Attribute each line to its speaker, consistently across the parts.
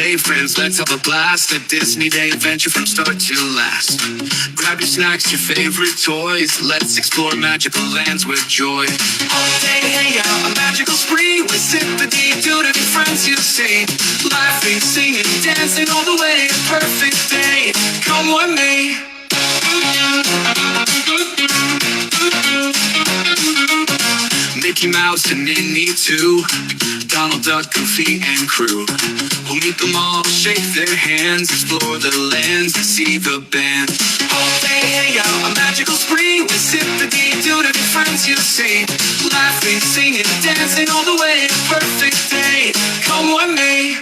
Speaker 1: Day, friends, let's have a blast. A Disney Day adventure from start to last. Grab your snacks, your favorite toys. Let's explore magical lands with joy. Hump Day Hangout, a magical spree. With Zip-a-Dee-Doo to be friends you see. Laughing, singing, dancing all the way. A perfect day, come with me. Mickey Mouse and Minnie too. Donald Duck, Goofy, and crew. We'll meet them all, shake their hands, explore the lands and see the band. Hump Day Hangout, a magical spree. With Zip-a-Dee-Doo to be friends you see. Laughing, singing, dancing all the way. A perfect day, come with me.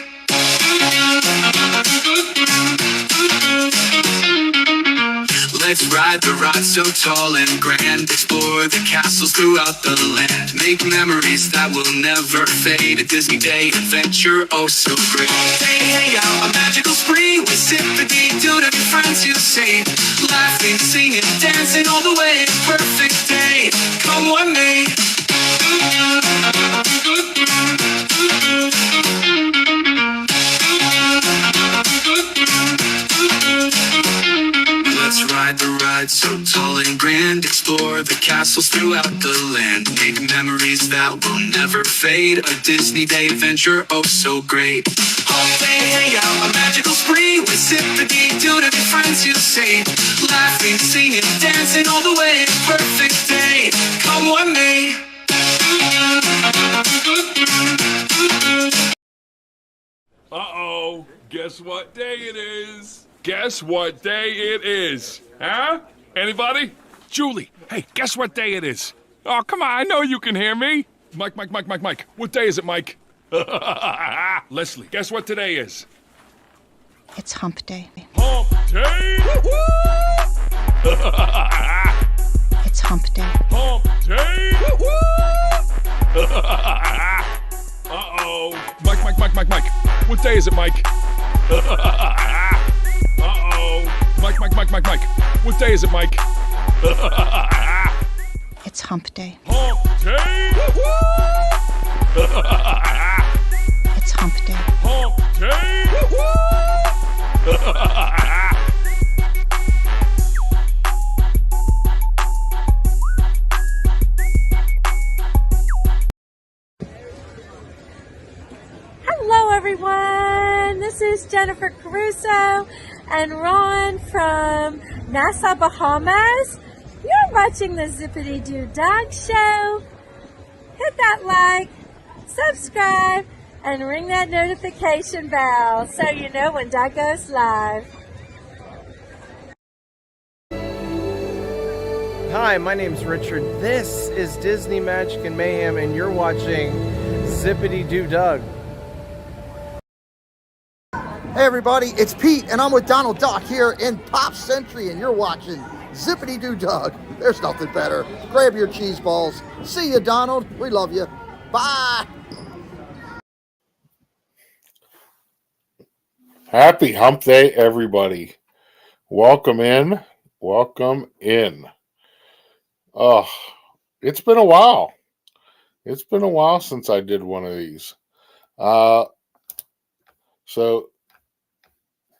Speaker 1: Let's ride the ride so tall and grand. Explore the castles throughout the land. Make memories that will never fade. A Disney Day adventure, oh so great. Hump Day Hangout, a magical spree. With Zip-a-Dee-Doo to be friends you see. Laughing, singing, dancing all the way. Perfect day, come with me. Let's ride the ride so tall and grand. Explore the castles throughout the land. Make memories that will never fade. A Disney Day adventure, oh so great. Hump Day Hangout, a magical spree. With Zip-a-Dee-Doo to be friends you see. Laughing, singing, dancing all the way. Perfect day, come with me.
Speaker 2: Uh-oh, guess what day it is? Guess what day it is? Huh? Anybody? Julie, hey, guess what day it is? Oh, come on, I know you can hear me. Mike. What day is it, Mike? Leslie, guess what today is?
Speaker 3: It's Hump Day.
Speaker 2: Hump Day!
Speaker 3: It's Hump Day.
Speaker 2: Hump Day! Uh-oh. Mike. What day is it, Mike? Uh-oh. Mike. What day is it, Mike?
Speaker 3: It's Hump Day.
Speaker 2: Hump Day!
Speaker 3: It's Hump Day.
Speaker 2: Hump Day!
Speaker 4: Hello everyone, this is Jennifer Caruso and Ron from Nassau, Bahamas. You're watching the Zip-a-Dee-DooDoug show. Hit that like, subscribe, and ring that notification bell so you know when Doug goes live.
Speaker 5: Hi, my name's Richard. This is Disney Magic and Mayhem, and you're watching Zip-a-Dee-DooDoug.
Speaker 6: Hey everybody, it's Pete, and I'm with Donald Duck here in Pop Century, and you're watching Zip-a-Dee-DooDoug. There's nothing better. Grab your cheese balls. See you, Donald. We love you. Bye.
Speaker 7: Happy Hump Day, everybody. Welcome in. Welcome in. Oh, it's been a while. It's been a while since I did one of these. So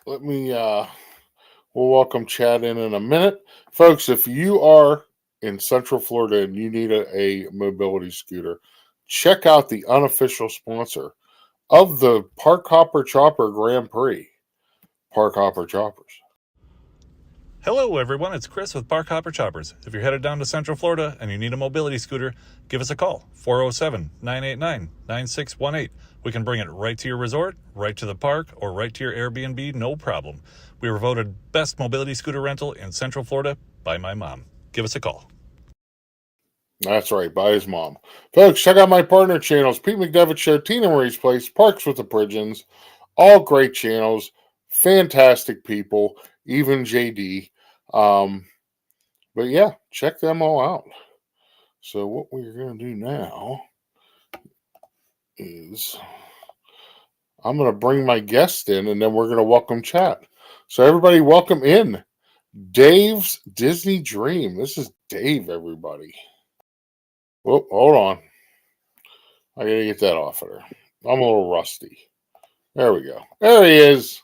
Speaker 7: let me we'll welcome Chad in a minute. Folks, if you are in Central Florida and you need a mobility scooter, check out the unofficial sponsor of the Park Hopper Chopper Grand Prix, Park Hopper Choppers.
Speaker 8: Hello everyone, it's Chris with Park Hopper Choppers. If you're headed down to Central Florida and you need a mobility scooter, give us a call, 407-989-9618. We can bring it right to your resort, right to the park, or right to your Airbnb, no problem. We were voted best mobility scooter rental in Central Florida by my mom. Give us a call.
Speaker 7: That's right, by his mom. Folks, check out my partner channels, Pete McDevitt Show, Tina Marie's Place, Parks with the Pridgens. All great channels, fantastic people, even JD. But yeah, check them all out. So what we're going to do now is I'm going to bring my guest in, and then we're going to welcome chat. So everybody, welcome in Dave's Disney Dream. This is Dave, everybody. Oh, hold on. I got to get that off of her. I'm a little rusty. There we go. There he is.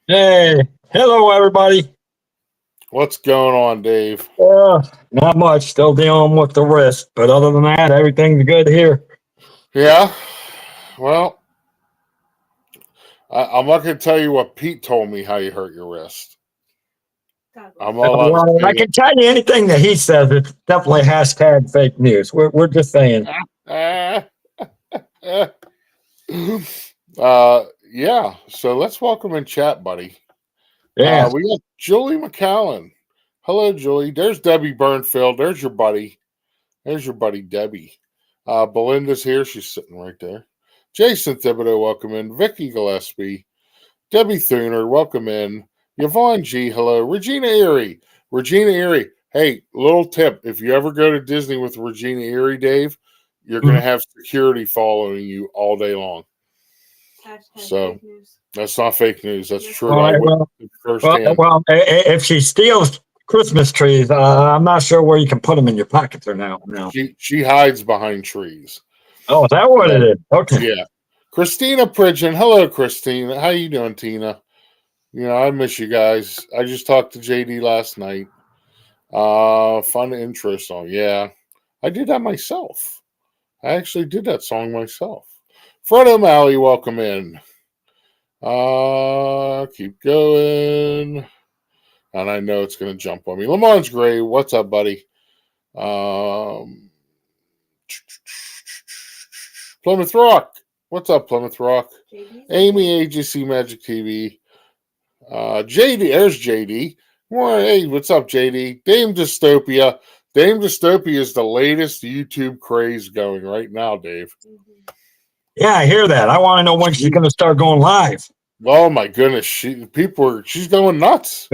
Speaker 9: Hey, hello everybody.
Speaker 7: What's going on, Dave?
Speaker 9: Not much. Still dealing with the wrist, but other than that, everything's good here.
Speaker 7: Yeah. Well, I'm not going to tell you what Pete told me how you hurt your wrist. I'm all
Speaker 9: Well, I can tell you anything that he says. It's definitely hashtag fake news. We're just saying.
Speaker 7: Yeah. So let's welcome in chat, buddy.
Speaker 9: Yeah.
Speaker 7: We got Julie McCallan. Hello, Julie. There's Debbie Burnfield. There's your buddy. There's your buddy, Debbie. Belinda's here. She's sitting right there. Jason Thibodeau, welcome in. Vicky Gillespie. Debbie Thuner, welcome in. Yvonne G, hello. Regina Erie. Regina Erie. Hey, little tip. If you ever go to Disney with Regina Erie, Dave, you're going to have security following you all day long. So that's not fake news. That's true.
Speaker 9: Well, if she steals Christmas trees, I'm not sure where you can put them in your pockets or now. No.
Speaker 7: She hides behind trees.
Speaker 9: Oh, is that what it is? Okay.
Speaker 7: Yeah. Christina Pridgen. Hello, Christina. How you doing, Tina? You know, I miss you guys. I just talked to JD last night. Fun intro song. Yeah. I did that myself. I actually did that song myself. Fred O'Malley, welcome in. Keep going. And I know it's going to jump on me. Lamont's Gray, what's up, buddy? Plymouth Rock. What's up, Plymouth Rock? Amy, AGC Magic TV. JD, there's JD. Hey, what's up, JD? Dame Dystopia. Dame Dystopia is the latest YouTube craze going right now, Dave.
Speaker 9: Yeah, I hear that. I want to know when she's going to start going live.
Speaker 7: Oh my goodness, she's going nuts.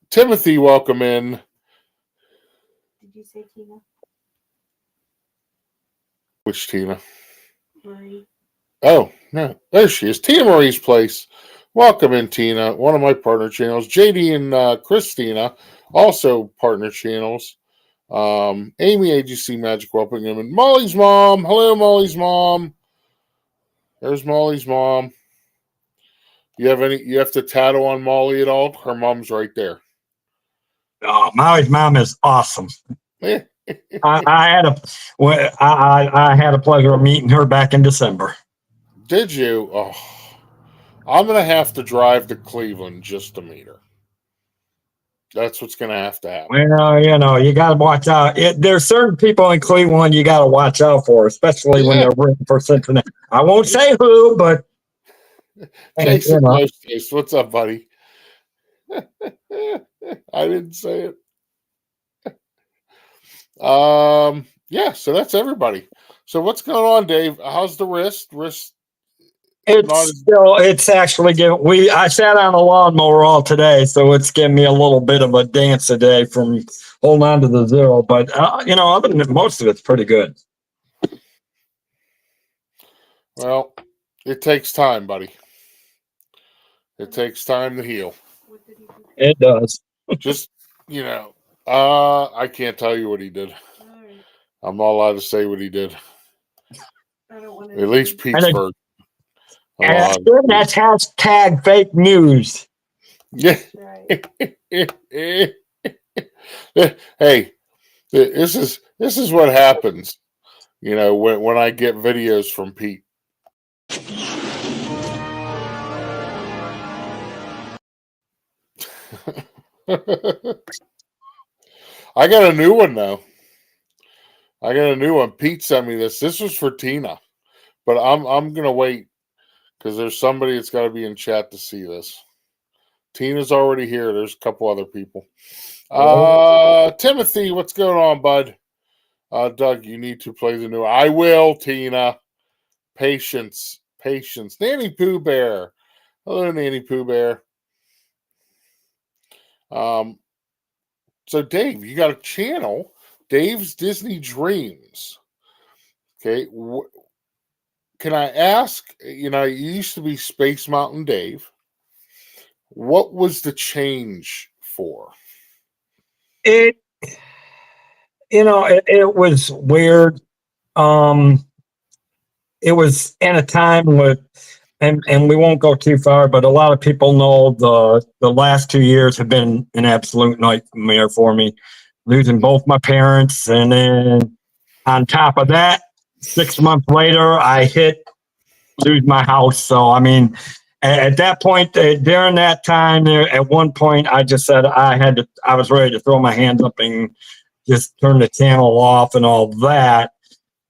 Speaker 7: Timothy, welcome in.
Speaker 4: Did you say Tina?
Speaker 7: Which Tina?
Speaker 4: Marie.
Speaker 7: Oh, no. There she is. Tina Marie's Place. Welcome in, Tina. One of my partner channels. JD and Christina, also partner channels. Amy AGC Magic welcoming him. And Molly's mom. Hello, Molly's mom. There's Molly's mom. You have to tattoo on Molly at all? Her mom's right there.
Speaker 9: Oh, Molly's mom is awesome.
Speaker 7: Yeah.
Speaker 9: I had a pleasure of meeting her back in December.
Speaker 7: Did you? Oh, I'm gonna have to drive to Cleveland just to meet her. That's what's gonna have to happen.
Speaker 9: Well, you know, you got to watch out. There's certain people in Cleveland you got to watch out for, especially when they're rooting for Cincinnati. I won't say who, but
Speaker 7: Jason, what's up, buddy? I didn't say it. Yeah, so that's everybody. So what's going on, Dave? How's the wrist?
Speaker 9: It's actually giving. I sat on a lawnmower all today, so it's giving me a little bit of a dance today from holding on to the zero. But other than most of it's pretty good.
Speaker 7: Well, it takes time, buddy. It takes time to heal.
Speaker 9: It does.
Speaker 7: Just I can't tell you what he did. I'm not allowed to say what he did.
Speaker 4: I don't want to.
Speaker 7: At least Pittsburgh.
Speaker 9: And that's hashtag fake news.
Speaker 7: Yeah.
Speaker 4: Right.
Speaker 7: Hey, this is what happens. When I get videos from Pete. I got a new one though. I got a new one. Pete sent me this. This was for Tina, but I'm gonna wait because there's somebody that's got to be in chat to see this. Tina's already here. There's a couple other people. Timothy, what's going on, bud? Doug, you need to play the new. I will, Tina. Patience. Nanny Pooh Bear. Hello, Nanny Pooh Bear. So Dave, you got a channel, Dave's Disney Dreams. Okay. Can I ask, you used to be Space Mountain Dave. What was the change for?
Speaker 9: It was weird. It was in a time with and we won't go too far, but a lot of people know the last 2 years have been an absolute nightmare for me, losing both my parents, and then on top of that, 6 months later, I lose my house. So I mean, at that point, during that time, there at one point, I just said I was ready to throw my hands up and just turn the channel off and all that.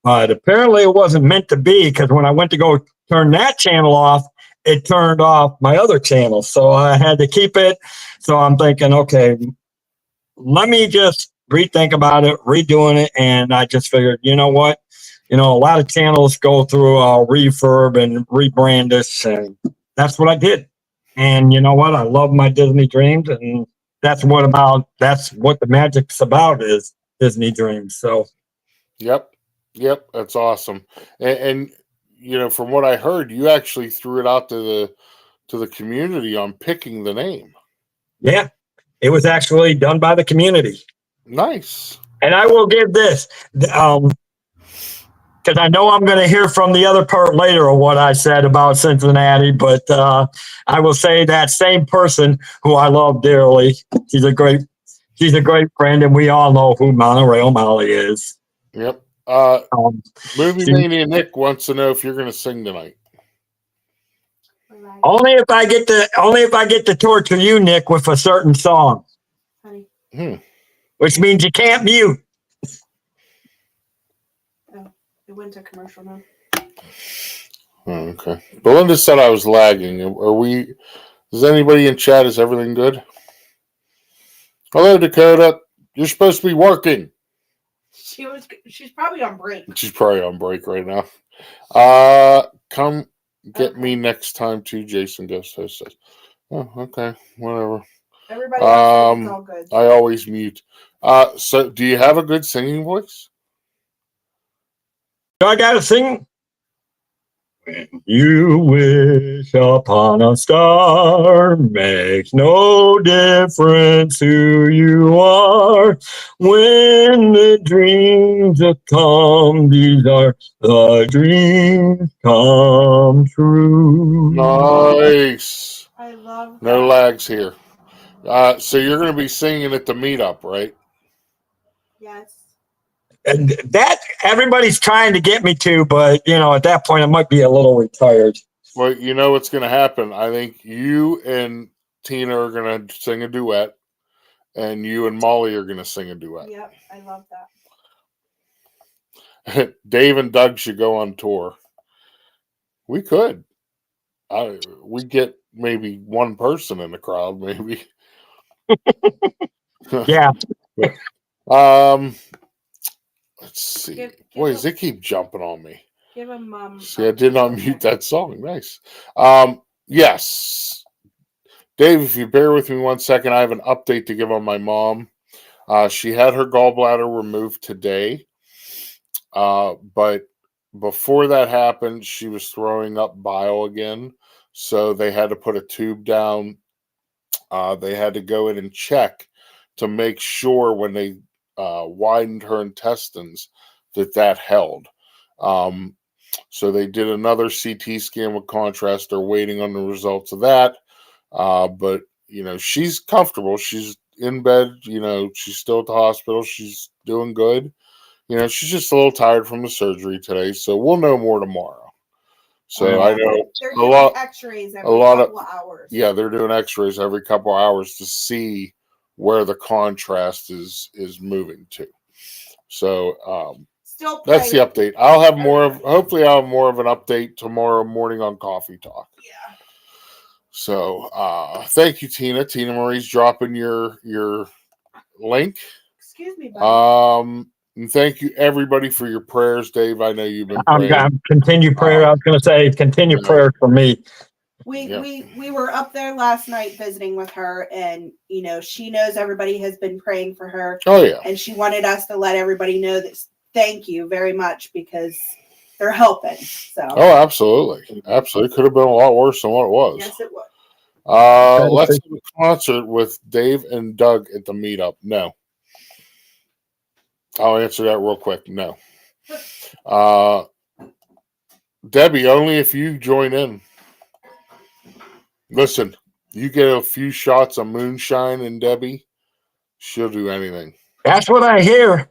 Speaker 9: But apparently, it wasn't meant to be, because when I went to go turn that channel off, it turned off my other channel. So I had to keep it. So I'm thinking, okay, let me just rethink about it, redoing it. And I just figured, you know what? A lot of channels go through refurb and rebrand this, and that's what I did. And you know what? I love my Disney Dreams, and that's what the magic's about, is Disney Dreams. So,
Speaker 7: Yep, that's awesome. And from what I heard, you actually threw it out to the community on picking the name.
Speaker 9: yeah, it was actually done by the community.
Speaker 7: Nice.
Speaker 9: And I will give this, because I know I'm going to hear from the other part later of what I said about Cincinnati, but I will say that same person who I love dearly, she's a great friend, and we all know who Monorail Molly is.
Speaker 7: Yep. Movie Mania Nick wants to know if you're going to sing tonight.
Speaker 9: Only if I get to torture you, Nick, with a certain song. Which means you can't mute.
Speaker 10: Oh, it went to commercial now.
Speaker 7: Oh, okay. Belinda said I was lagging. Is anybody in chat? Is everything good? Hello, Dakota. You're supposed to be working.
Speaker 10: She's probably on break.
Speaker 7: She's probably on break right now. Come get me next time too, Jason Ghost Host says. Oh, okay. Whatever.
Speaker 10: Everybody else is all good.
Speaker 7: I always mute. So do you have a good singing voice?
Speaker 9: Do I gotta sing? When you wish upon a star, makes no difference who you are. When the dreams have come, these are the dreams come true.
Speaker 7: Nice.
Speaker 10: I love that.
Speaker 7: No lags here. So you're going to be singing at the meetup, right?
Speaker 10: Yes.
Speaker 9: And that everybody's trying to get me to, but at that point I might be a little retired.
Speaker 7: Well, you know what's going to happen. I think you and Tina are going to sing a duet, and you and Molly are going to sing a duet.
Speaker 10: Yep, I love
Speaker 7: that. Dave and Doug should go on tour. We could. We get maybe one person in the crowd, maybe.
Speaker 9: Yeah.
Speaker 7: Let's see. Boys, they keep jumping on me.
Speaker 10: Give them.
Speaker 7: See, I did not mute that song. Nice. Yes. Dave, if you bear with me 1 second, I have an update to give on my mom. She had her gallbladder removed today. But before that happened, she was throwing up bile again. So they had to put a tube down. They had to go in and check to make sure when they widened her intestines that held. So they did another CT scan with contrast. They're waiting on the results of that. But she's comfortable. She's in bed. She's still at the hospital. She's doing good. She's just a little tired from the surgery today. So we'll know more tomorrow. So I know
Speaker 10: they're doing X-rays every couple of hours.
Speaker 7: Yeah, they're doing X-rays every couple of hours to see where the contrast is moving to. So
Speaker 10: still
Speaker 7: that's the update. Hopefully I'll have more of an update tomorrow morning on Coffee Talk.
Speaker 10: Yeah.
Speaker 7: So thank you, Tina. Tina Marie's dropping your link.
Speaker 10: Excuse me, buddy.
Speaker 7: And thank you everybody for your prayers, Dave. I know you've been praying.
Speaker 9: Continue prayer. I was going to say continue prayer for me.
Speaker 10: We were up there last night visiting with her, and she knows everybody has been praying for her.
Speaker 7: Oh yeah.
Speaker 10: And she wanted us to let everybody know that thank you very much, because they're helping. So
Speaker 7: absolutely. Could have been a lot worse than what it was.
Speaker 10: Yes, it was.
Speaker 7: Let's do a concert with Dave and Doug at the meetup. No. I'll answer that real quick. No. Debbie, only if you join in. Listen, you get a few shots of moonshine and Debbie, she'll do anything.
Speaker 9: That's what I hear.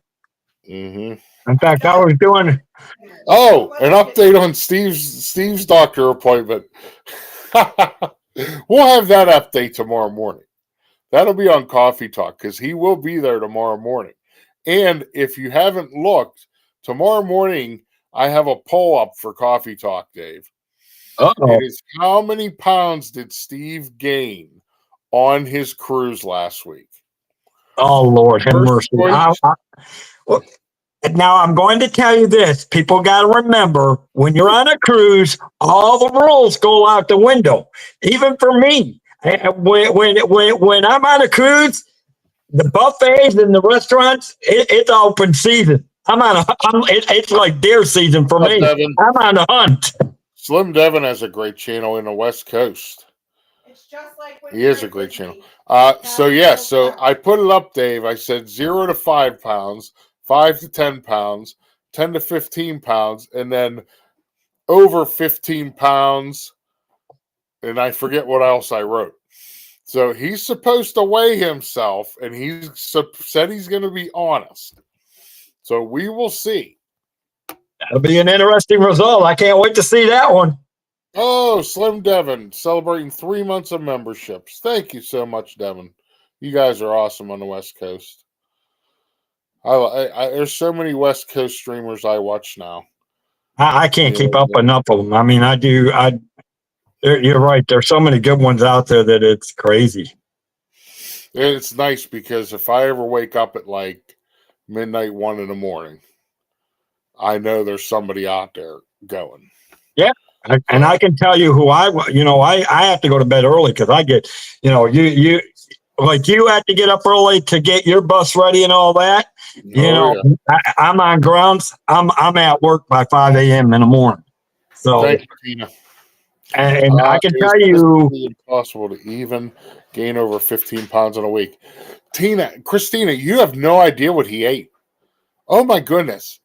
Speaker 7: Mm-hmm.
Speaker 9: In fact, I was doing.
Speaker 7: Oh, an update on Steve's doctor appointment. We'll have that update tomorrow morning. That'll be on Coffee Talk because he will be there tomorrow morning. And if you haven't looked, tomorrow morning I have a poll up for Coffee Talk, Dave.
Speaker 9: Uh-oh.
Speaker 7: It is how many pounds did Steve gain on his cruise last week?
Speaker 9: Oh, Lord, have mercy. Well, now, I'm going to tell you this. People got to remember, when you're on a cruise, all the rules go out the window. Even for me. When I'm on a cruise, the buffets and the restaurants, it's open season. It's like deer season for me.
Speaker 7: Devin.
Speaker 9: I'm on a hunt.
Speaker 7: Slim Devin has a great channel in the West Coast.
Speaker 10: It's just like when
Speaker 7: He is a great channel. So I put it up, Dave. I said 0 to 5 pounds, 5 to 10 pounds, 10 to 15 pounds, and then over 15 pounds. And I forget what else I wrote. So he's supposed to weigh himself, and he said he's going to be honest. So we will see.
Speaker 9: That'll be an interesting result. I can't wait to see that one.
Speaker 7: Oh, Slim Devin celebrating 3 months of memberships. Thank you so much, Devin. You guys are awesome on the West Coast. There's so many West Coast streamers I watch now.
Speaker 9: I can't keep up enough of them. I mean, I do. You're right. There's so many good ones out there that it's crazy.
Speaker 7: It's nice because if I ever wake up at like midnight, 1 in the morning, I know there's somebody out there going.
Speaker 9: Yeah. And I can tell you who I have to go to bed early because I get, you have to get up early to get your bus ready and all that. I'm on grounds. I'm at work by 5 a.m. in the morning. So
Speaker 7: thank you, Tina.
Speaker 9: And I can tell you,
Speaker 7: it's impossible to even gain over 15 pounds in a week. Christina, you have no idea what he ate. Oh my goodness.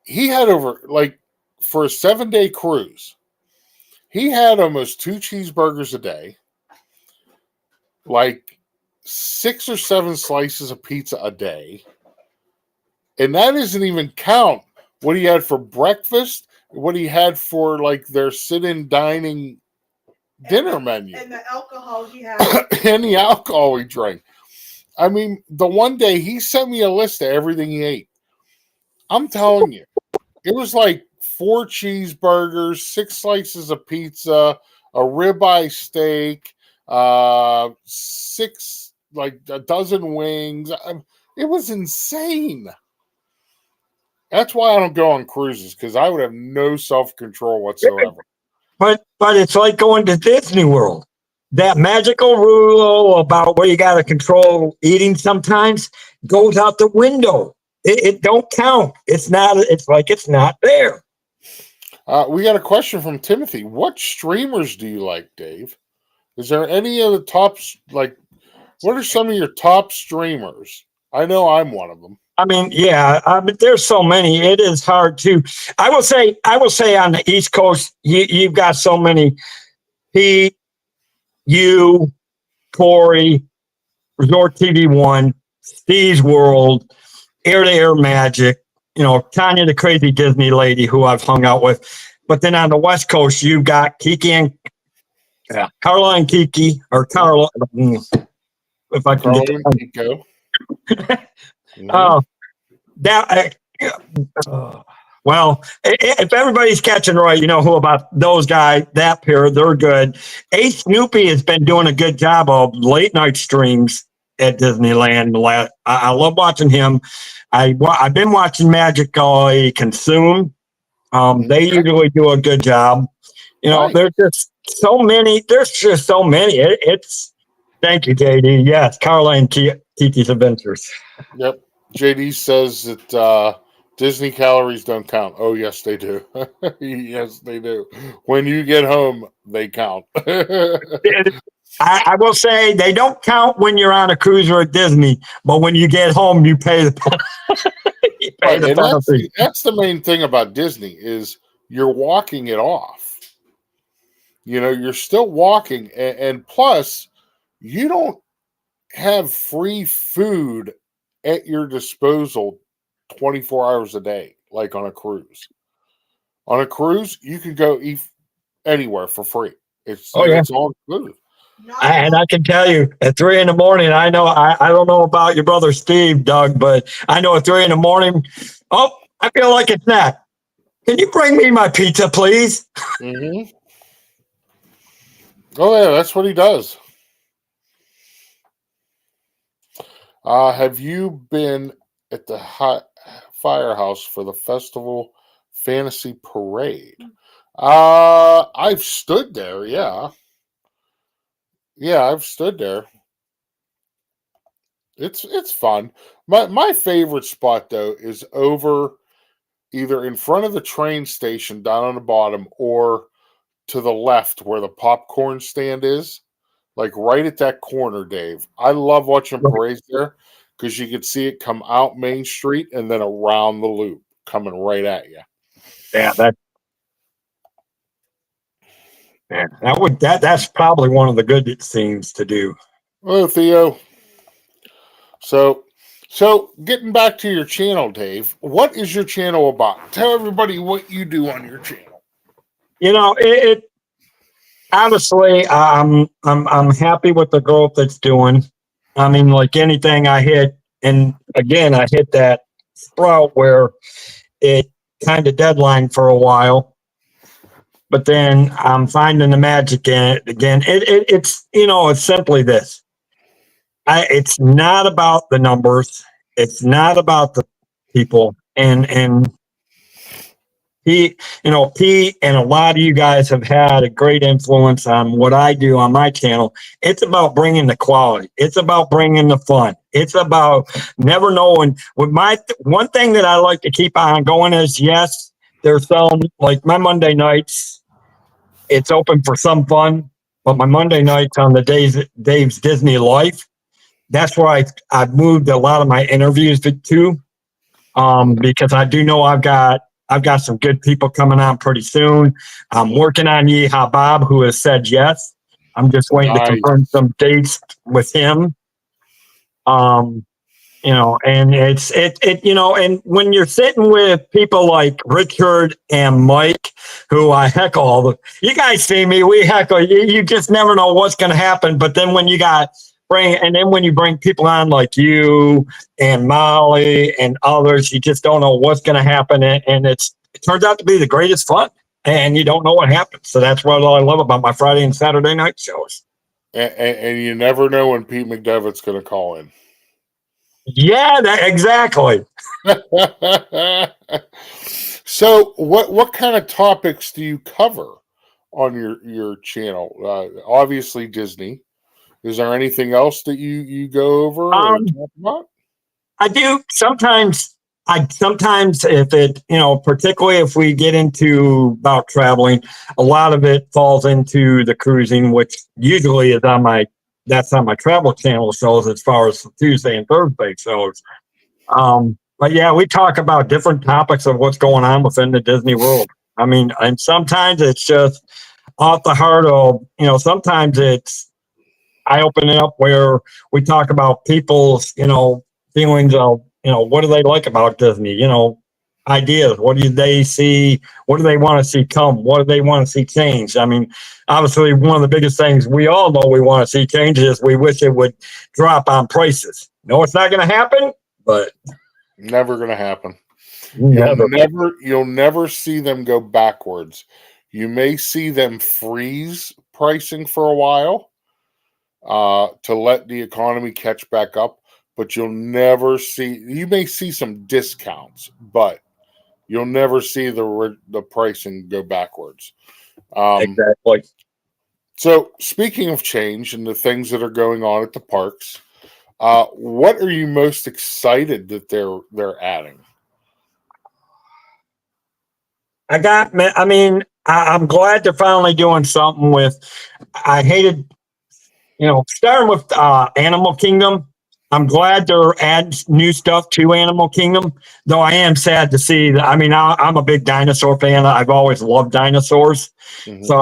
Speaker 7: He had for a 7-day cruise, he had almost 2 cheeseburgers a day, like 6 or 7 slices of pizza a day. And that doesn't even count what he had for breakfast, what he had for like their sit-in dining dinner menu.
Speaker 10: And the alcohol he had.
Speaker 7: And the alcohol he drank. I mean, the one day he sent me a list of everything he ate. I'm telling you, it was like 4 cheeseburgers, 6 slices of pizza, a ribeye steak, 6, like a dozen wings. It was insane. That's why I don't go on cruises, because I would have no self-control whatsoever.
Speaker 9: But it's like going to Disney World. That magical rule about where you got to control eating sometimes goes out the window. It don't count. It's not. It's like it's not there.
Speaker 7: We got a question from Timothy. What streamers do you like, Dave? Is there any of the top, like, what are some of your top streamers? I know I'm one of them.
Speaker 9: I mean, yeah, but there's so many. It is hard to. I will say on the East Coast, you've got so many. Pete, you, Corey, Resort TV One, Steve's World, Air to Air Magic. Tanya, the crazy Disney lady who I've hung out with. But then on the West Coast, you've got Kiki and Carla and Kiki, or Carla. If I can
Speaker 7: Carla
Speaker 9: get
Speaker 7: and Kiko.
Speaker 9: Well, if everybody's catching right, you know who about those guys, that pair, they're good. Ace Snoopy has been doing a good job of late night streams at Disneyland. I love watching him. I've been watching Magically Consume. They usually do a good job. There's just so many. It's thank you, JD. Yes, Carla and Kiki's Adventures.
Speaker 7: Yep. JD says that Disney calories don't count. Oh, yes, they do. Yes, they do. When you get home, they count.
Speaker 9: I will say they don't count when you're on a cruise or at Disney, but when you get home, you pay the
Speaker 7: That's the main thing about Disney is you're walking it off. You're still walking, and plus, you don't have free food at your disposal 24 hours a day, like on a cruise. On a cruise, you can go eat anywhere for free. It's all included.
Speaker 9: And I can tell you at 3 a.m, I know, I don't know about your brother Steve, Doug, but I know at 3 a.m, oh, I feel like a snack. Can you bring me my pizza, please?
Speaker 7: Mm-hmm. Oh, yeah, that's what he does. Have you been at the firehouse for the festival fantasy parade? I've stood there, yeah. Yeah, I've stood there. It's fun. My favorite spot though is over either in front of the train station down on the bottom or to the left where the popcorn stand is. Like right at that corner, Dave. I love watching parades there because you could see it come out Main Street and then around the loop coming right at you.
Speaker 9: Yeah, that's probably one of the good scenes to do.
Speaker 7: Oh, Theo. So getting back to your channel, Dave, what is your channel about? Tell everybody what you do on your channel.
Speaker 9: It honestly, I'm happy with the growth it's doing. I mean, like anything I hit, and again, I hit that sprout where it kind of deadline for a while, but then I'm finding the magic in it again. It's it's simply this. It's not about the numbers. It's not about the people. And Pete and a lot of you guys have had a great influence on what I do on my channel. It's about bringing the quality. It's about bringing the fun. It's about never knowing. With one thing that I like to keep on going is, yes, there's some, like my Monday nights, it's open for some fun, but my Monday nights on the Dave's Disney Life, that's where I've moved a lot of my interviews to, because I do know I've got some good people coming on pretty soon. I'm working on Yeehaw Bob, who has said yes. I'm just waiting to confirm some dates with him. And and when you're sitting with people like Richard and Mike, who I heckle you guys see me, we heckle you just never know what's going to happen. But then when you bring people on like you and Molly and others, you just don't know what's going to happen. And it turns out to be the greatest fun, and you don't know what happens. So that's what I love about my Friday and Saturday night shows.
Speaker 7: And you never know when Pete McDevitt's going to call in.
Speaker 9: Yeah, exactly.
Speaker 7: So what kind of topics do you cover on your channel? Obviously Disney. Is there anything else that you go over or talk about?
Speaker 9: I do sometimes. If it, particularly if we get into about traveling, a lot of it falls into the cruising, which usually is on my travel channel shows as far as Tuesday and Thursday shows. But yeah, we talk about different topics of what's going on within the Disney world. I mean, and sometimes it's just off the heart of, sometimes it's, I open it up where we talk about people's, feelings of, what do they like about Disney? Ideas. What do they see? What do they want to see come? What do they want to see change? I mean, obviously, one of the biggest things we all know we want to see change is we wish it would drop on prices. No, it's not going to happen, but
Speaker 7: never going to happen.
Speaker 9: Never.
Speaker 7: You'll never see them go backwards. You may see them freeze pricing for a while to let the economy catch back up. But you may see some discounts, but you'll never see the pricing go backwards.
Speaker 9: Exactly.
Speaker 7: So speaking of change and the things that are going on at the parks, what are you most excited that they're adding?
Speaker 9: I'm glad they're finally doing something with, I hated, starting with Animal Kingdom. I'm glad they're adding new stuff to Animal Kingdom, though I am sad to see that. I mean, I'm a big dinosaur fan. I've always loved dinosaurs.
Speaker 7: Mhm.
Speaker 9: So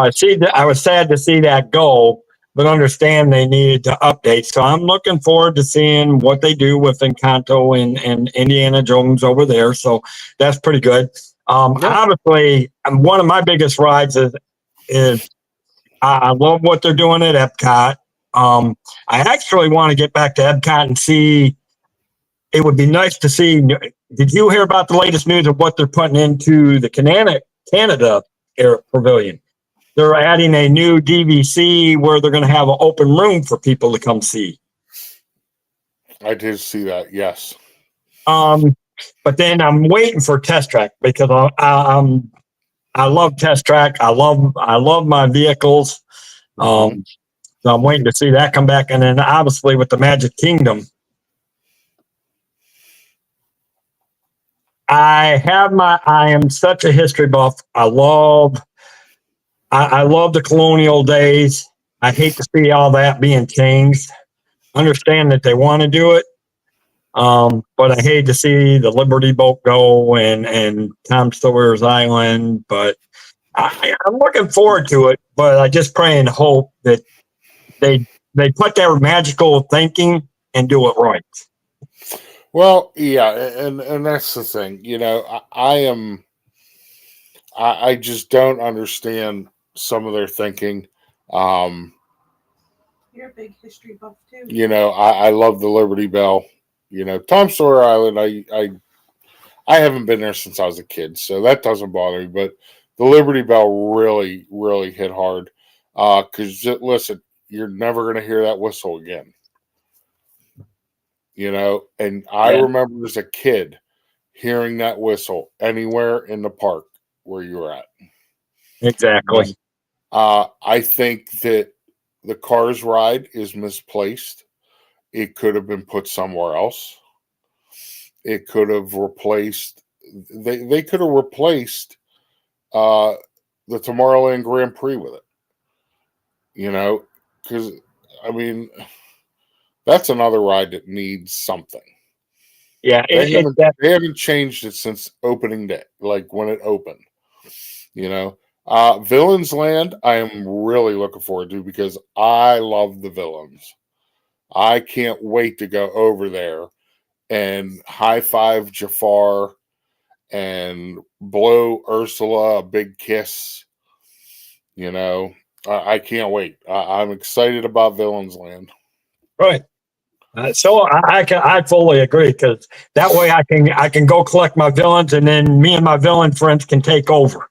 Speaker 9: I was sad to see that go, but understand they needed to update. So I'm looking forward to seeing what they do with Encanto and Indiana Jones over there. So that's pretty good. Obviously, one of my biggest rides is I love what they're doing at Epcot. I actually want to get back to Epcot and see. It would be nice to see. Did you hear about the latest news of what they're putting into the Canada Air Pavilion? They're adding a new DVC where they're going to have an open room for people to come see.
Speaker 7: I did see that. Yes.
Speaker 9: But then I'm waiting for Test Track because I love Test Track. I love my vehicles. So I'm waiting to see that come back. And then obviously with the Magic Kingdom, I am such a history buff. I love the colonial days. I hate to see all that being changed. Understand that they want to do it. But I hate to see the Liberty Boat go and Tom Sawyer's Island, but I'm looking forward to it, but I just pray and hope that they put their magical thinking and do it right.
Speaker 7: Well, yeah, and that's the thing. I just don't understand some of their thinking.
Speaker 10: You're a big history buff too.
Speaker 7: I love the Liberty Bell. Tom Sawyer Island, I haven't been there since I was a kid, so that doesn't bother me. But the Liberty Bell really, really hit hard. Because listen, you're never going to hear that whistle again. And I remember as a kid hearing that whistle anywhere in the park where you were at.
Speaker 9: Exactly.
Speaker 7: I think that the Cars ride is misplaced. It could have been put somewhere else. It could have replaced. They could have replaced the Tomorrowland Grand Prix with it. Because I mean, that's another ride that needs something.
Speaker 9: Yeah,
Speaker 7: they haven't changed it since opening day, like when it opened. Villains Land, I am really looking forward to because I love the villains. I can't wait to go over there and high five Jafar and blow Ursula a big kiss. I can't wait. I'm excited about Villains Land.
Speaker 9: Right. So I fully agree because that way I can go collect my villains and then me and my villain friends can take over.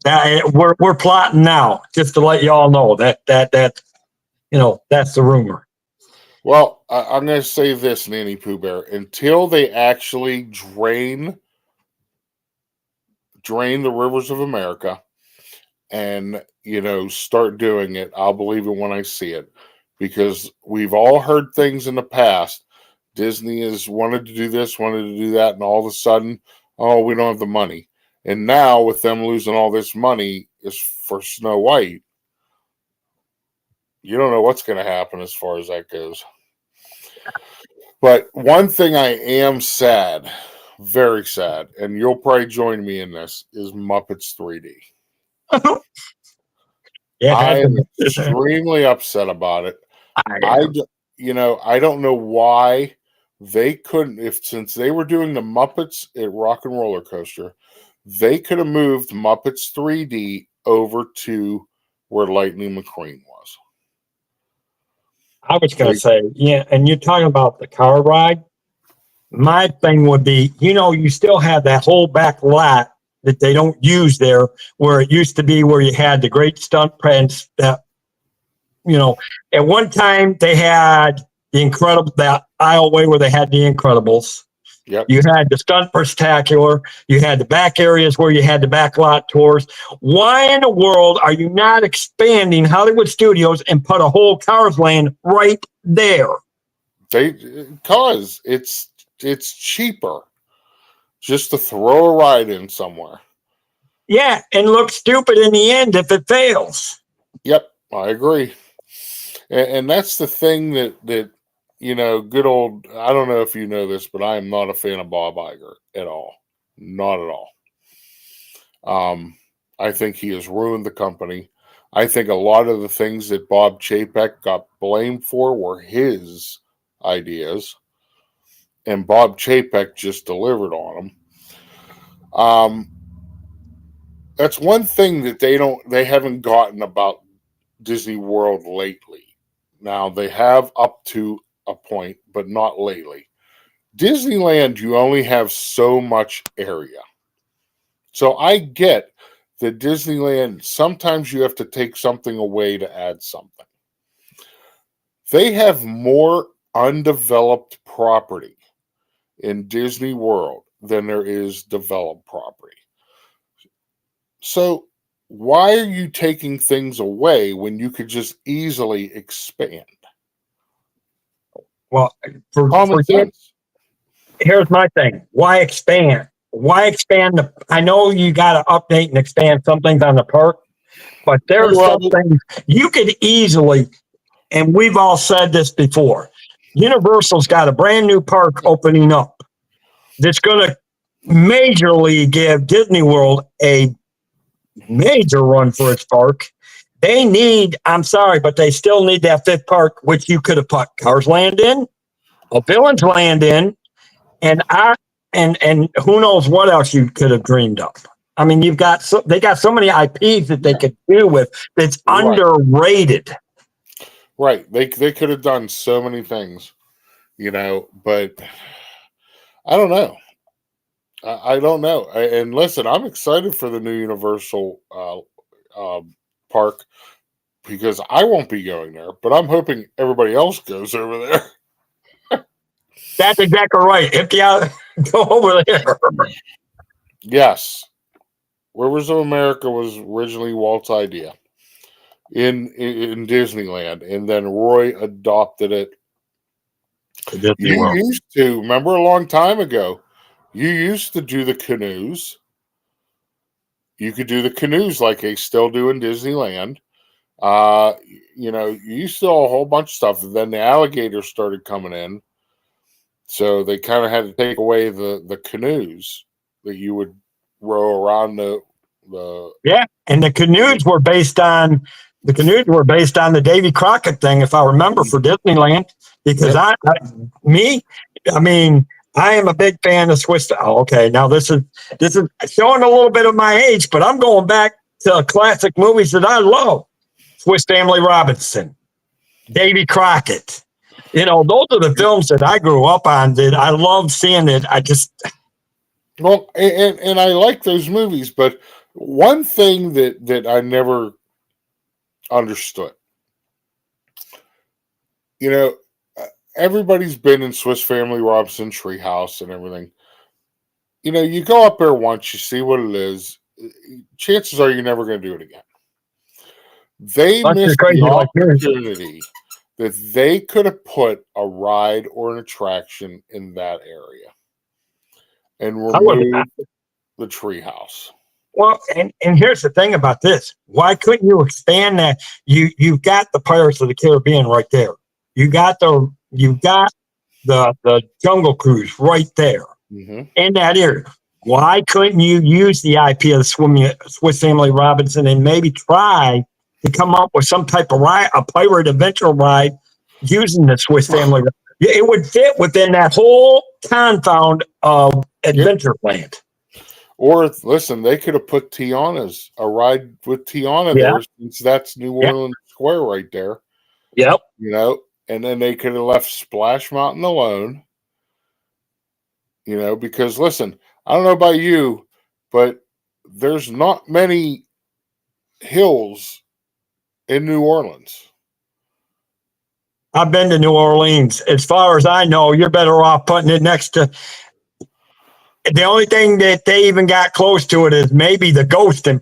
Speaker 9: We're plotting now, just to let you all know that that's the rumor.
Speaker 7: Well, I'm going to say this, Nanny Pooh Bear, until they actually drain the rivers of America and start doing it, I'll believe it when I see it. Because we've all heard things in the past. Disney has wanted to do this, wanted to do that, and all of a sudden, oh, we don't have the money. And now, with them losing all this money is for Snow White, you don't know what's going to happen as far as that goes. But one thing I am sad, very sad, and you'll probably join me in this, is Muppets 3D. I am extremely upset about it. I don't know why they couldn't, since they were doing the Muppets at Rock and Roller Coaster, they could have moved Muppets 3D over to where Lightning McQueen was.
Speaker 9: I was going to say, yeah, and you're talking about the car ride. My thing would be, you still have that whole back lot that they don't use there, where it used to be where you had the great stunt prints that, at one time they had that aisleway where they had the Incredibles.
Speaker 7: Yep.
Speaker 9: You had the stunt spectacular. You had the back areas where you had the back lot tours. Why in the world are you not expanding Hollywood Studios and put a whole Cars Land right there?
Speaker 7: Because it's cheaper just to throw a ride in somewhere.
Speaker 9: Yeah, and look stupid in the end if it fails.
Speaker 7: Yep, I agree. And that's the thing that good old, I don't know if you know this, but I am not a fan of Bob Iger at all. Not at all. I think he has ruined the company. I think a lot of the things that Bob Chapek got blamed for were his ideas, and Bob Chapek just delivered on them. That's one thing that they haven't gotten about Disney World lately. Now they have up to a point, but not lately. Disneyland, you only have so much area. So I get that Disneyland, sometimes you have to take something away to add something. They have more undeveloped property in Disney World than there is developed property. So why are you taking things away when you could just easily expand?
Speaker 9: Well,
Speaker 7: Common sense.
Speaker 9: here's my thing. Why expand? Why expand I know you got to update and expand some things on the park, but there's something you could easily, and we've all said this before, Universal's got a brand new park opening up that's going to majorly give Disney World a major run for its park. They need, I'm sorry, but they still need that fifth park, which you could have put Cars Land in, a Villains Land in, and who knows what else you could have dreamed up. I mean, they got so many IPs that they could do with that's underrated.
Speaker 7: Right. They could have done so many things, but I don't know. I don't know. And listen, I'm excited for the new Universal park because I won't be going there, but I'm hoping everybody else goes over there.
Speaker 9: That's exactly right. If you go over there.
Speaker 7: Yes. Rivers of America was originally Walt's idea in Disneyland, and then Roy adopted it. You used to, remember a long time ago, you used to do the canoes. You could do the canoes like they still do in Disneyland. You used to do a whole bunch of stuff. And then the alligators started coming in. So they kind of had to take away the canoes that you would row around the
Speaker 9: Yeah, and the canoes were based on the Davy Crockett thing, if I remember, for Disneyland. Because I am a big fan of Swiss. Oh, okay, now this is showing a little bit of my age, but I'm going back to classic movies that I love: Swiss Family Robinson, Davy Crockett. Those are the films that I grew up on that I love seeing. It.
Speaker 7: Well, and I like those movies, but one thing that I never understood, everybody's been in Swiss Family Robinson Treehouse and everything. You go up there once, you see what it is. Chances are you're never going to do it again. They missed the opportunity that they could have put a ride or an attraction in that area and remove the treehouse.
Speaker 9: Well, and here's the thing about this. Why couldn't you expand that? You've got the Pirates of the Caribbean right there. You got the Jungle Cruise right there in that area. Why couldn't you use the IP of the Swiss Family Robinson and maybe try to come up with some type of ride, a pirate adventure ride using the Swiss Family? It would fit within that whole confound of Adventureland.
Speaker 7: Or listen, they could have put a ride with Tiana there, since that's New Orleans Square right there.
Speaker 9: Yep.
Speaker 7: And then they could have left Splash Mountain alone. Because listen, I don't know about you, but there's not many hills in New Orleans.
Speaker 9: I've been to New Orleans. As far as I know, you're better off putting it next to. The only thing that they even got close to it is maybe the Ghost in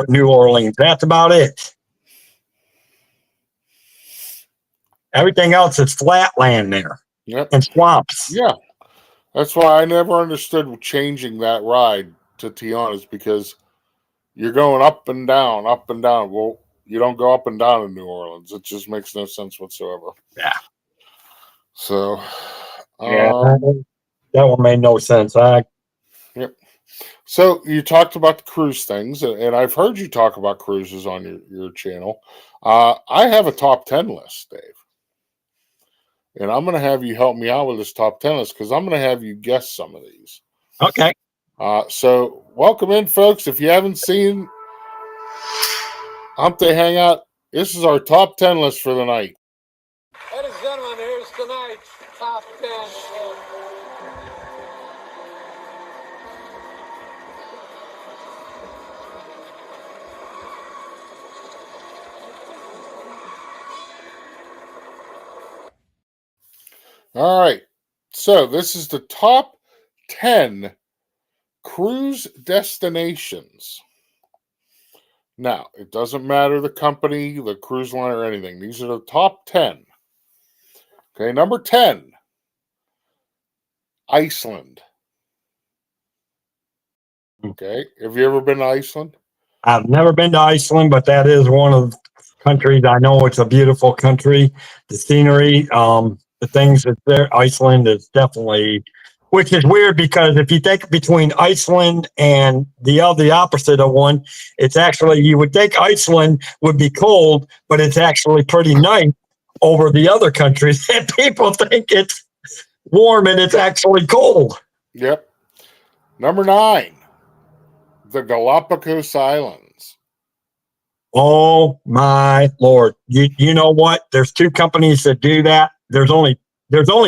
Speaker 9: New Orleans. That's about it. Everything else is flat land there and swamps.
Speaker 7: Yeah. That's why I never understood changing that ride to Tiana's, because you're going up and down, up and down. Well, you don't go up and down in New Orleans. It just makes no sense whatsoever.
Speaker 9: Yeah.
Speaker 7: So,
Speaker 9: Yeah, that one made no sense.
Speaker 7: yep. So you talked about the cruise things, and I've heard you talk about cruises on your channel. I have a top 10 list, Dave. And I'm going to have you help me out with this top 10 list because I'm going to have you guess some of these.
Speaker 9: Okay.
Speaker 7: So welcome in, folks. If you haven't seen Hump Day Hangout, this is our top 10 list for the night.
Speaker 11: Ladies and gentlemen, here's tonight's top 10.
Speaker 7: All right. So this is the top 10 cruise destinations. Now, it doesn't matter the company, the cruise line, or anything. These are the top 10. Okay, number 10, Iceland. Okay, have you ever been to Iceland?
Speaker 9: I've never been to Iceland, but that is one of the countries I know. It's a beautiful country. The scenery, the things that there, Iceland is definitely, which is weird because if you think between Iceland and the opposite of one, it's actually, you would think Iceland would be cold, but it's actually pretty nice over the other countries. And people think it's warm and it's actually cold.
Speaker 7: Yep. Number 9, the Galapagos Islands.
Speaker 9: Oh my Lord. You know what? There's 2 companies that do that. There's only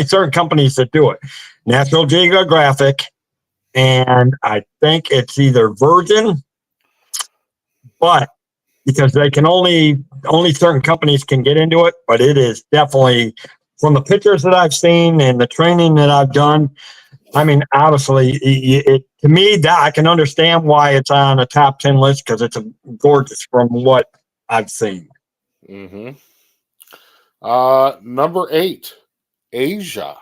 Speaker 9: certain companies that do it. National Geographic, and I think it's either Virgin, but because they can only certain companies can get into it, but it is definitely, from the pictures that I've seen and the training that I've done, I mean, honestly, to me, that I can understand why it's on a top 10 list because it's gorgeous from what I've seen.
Speaker 7: Mm-hmm. Number 8, Asia.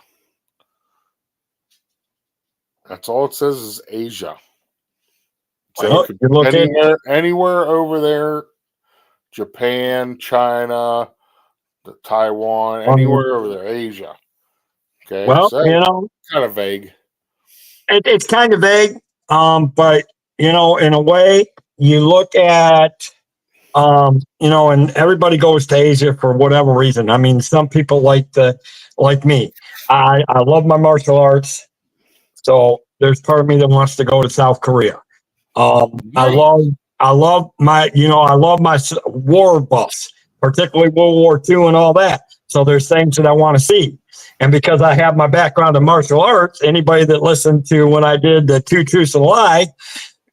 Speaker 7: That's all it says is Asia. So it could be anywhere over there, Japan, China, Taiwan, anywhere over there, Asia. Okay,
Speaker 9: well,
Speaker 7: so kind of vague.
Speaker 9: It's kind of vague, but in a way, you look at, and everybody goes to Asia for whatever reason. I mean, some people like me. I love my martial arts, so there's part of me that wants to go to South Korea. Nice. I love my war buffs, particularly World War II and all that. So there's things that I want to see. And because I have my background in martial arts, anybody that listened to when I did the 2 Truths and a Lie,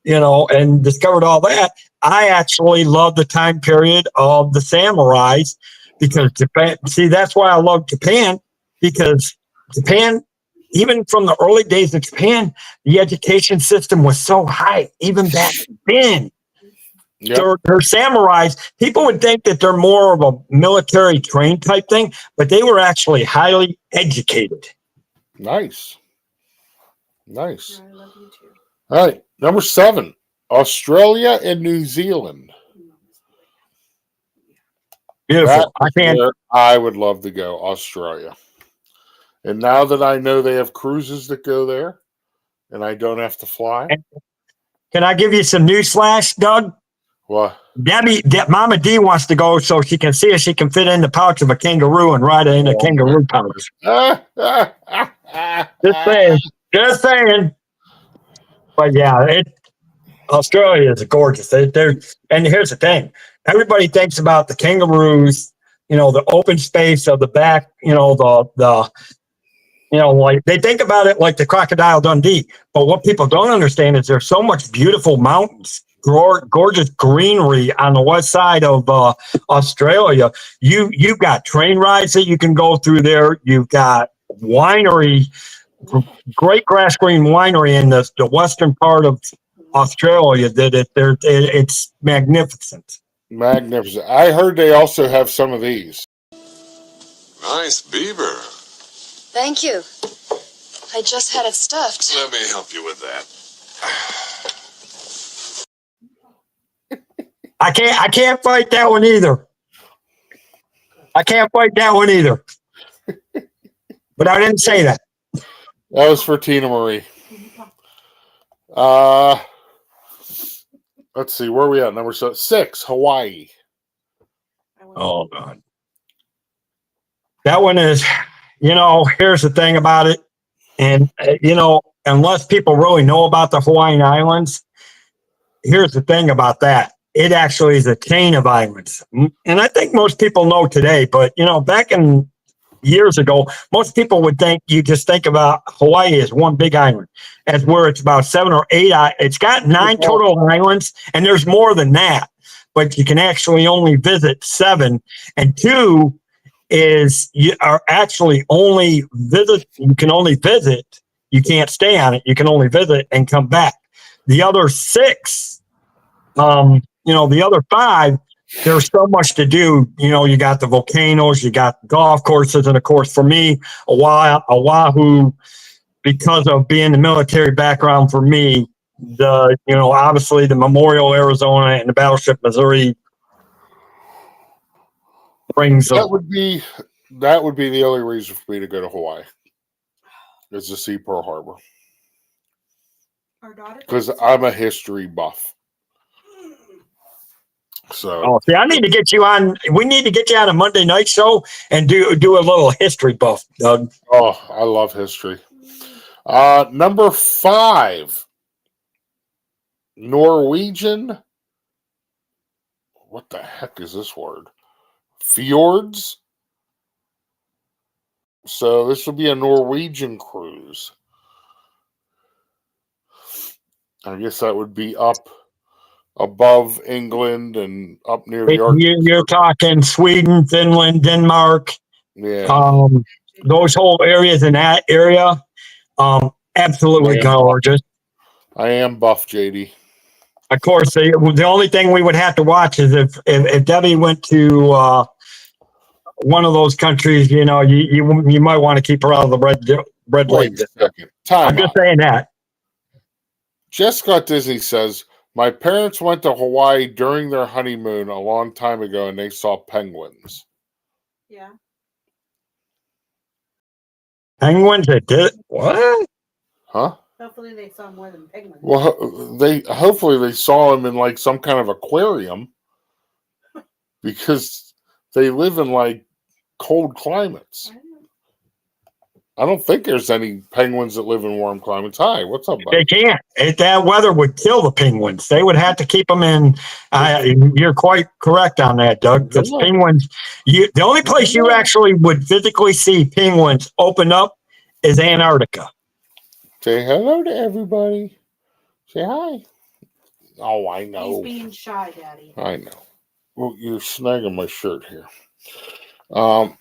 Speaker 9: and discovered all that, I actually love the time period of the samurais because Japan, see, that's why I love Japan, because Japan, even from the early days of Japan, the education system was so high, even back then. Yep. They're samurais. People would think that they're more of a military trained type thing, but they were actually highly educated.
Speaker 7: Nice. I love you too. All right. Number 7, Australia and New Zealand.
Speaker 9: Beautiful.
Speaker 7: I would love to go, Australia. And now that I know they have cruises that go there and I don't have to fly.
Speaker 9: Can I give you some newsflash, Doug?
Speaker 7: What?
Speaker 9: Mama D wants to go so she can see if she can fit in the pouch of a kangaroo and ride it in a kangaroo pouch. Just saying. But yeah, Australia is gorgeous. And here's the thing: everybody thinks about the kangaroos, the open space of the back, like they think about it like the Crocodile Dundee. But what people don't understand is there's so much beautiful mountains, gorgeous greenery on the west side of Australia. You've got train rides that you can go through there. You've got winery, great grass green winery in the western part of Australia. It's magnificent.
Speaker 7: Magnificent. I heard they also have some of these.
Speaker 12: Nice beaver.
Speaker 13: Thank you. I just had it stuffed.
Speaker 12: Let me help you with that.
Speaker 9: I can't fight that one either. but I didn't say that.
Speaker 7: That was for Tina Marie. Let's see, where are we at? Number 6, Hawaii.
Speaker 9: Oh, God. That one is, here's the thing about it. And, unless people really know about the Hawaiian Islands, here's the thing about that. It actually is a chain of islands. And I think most people know today, but, back in years ago, most people would think you just think about Hawaii as one big island, as where it's about 7 or 8. It's got 9 total islands, and there's more than that, but you can actually only visit 7. And 2 is you are actually only visit. You can only visit. You can't stay on it. You can only visit and come back. The other 6, the other 5, there's so much to do. You got the volcanoes, you got golf courses, and of course, for me, Oahu, because of being the military background for me, obviously the Memorial Arizona and the Battleship Missouri brings
Speaker 7: that would be the only reason for me to go to Hawaii, is to see Pearl Harbor, because I'm a history buff. So,
Speaker 9: see, I need to get you on. We need to get you on a Monday night show and do a little history buff, Doug.
Speaker 7: Oh, I love history. Number 5, Norwegian. What the heck is this word? Fjords. So this will be a Norwegian cruise. I guess that would be up above England and up near the Arctic.
Speaker 9: You're talking Sweden, Finland, Denmark.
Speaker 7: Yeah.
Speaker 9: Those whole areas in that area, absolutely gorgeous.
Speaker 7: I am buff, JD.
Speaker 9: Of course, the only thing we would have to watch is if Debbie went to one of those countries, you might want to keep her out of the red
Speaker 7: Wait
Speaker 9: light.
Speaker 7: a second. I'm
Speaker 9: just saying that.
Speaker 7: Jessica at Disney says, my parents went to Hawaii during their honeymoon a long time ago, and they saw penguins.
Speaker 10: Yeah.
Speaker 9: Penguins that did what?
Speaker 7: Huh?
Speaker 10: Hopefully they saw more than penguins.
Speaker 7: Well, hopefully they saw them in like some kind of aquarium, because they live in like cold climates. I don't think there's any penguins that live in warm climates. Hi, what's up, buddy?
Speaker 9: They can't. That weather would kill the penguins. They would have to keep them in. You're quite correct on that, Doug. Because penguins, the only place you actually would physically see penguins open up is Antarctica.
Speaker 7: Say hello to everybody. Say hi. Oh, I know.
Speaker 10: He's being shy, Daddy.
Speaker 7: I know. Well, you're snagging my shirt here. All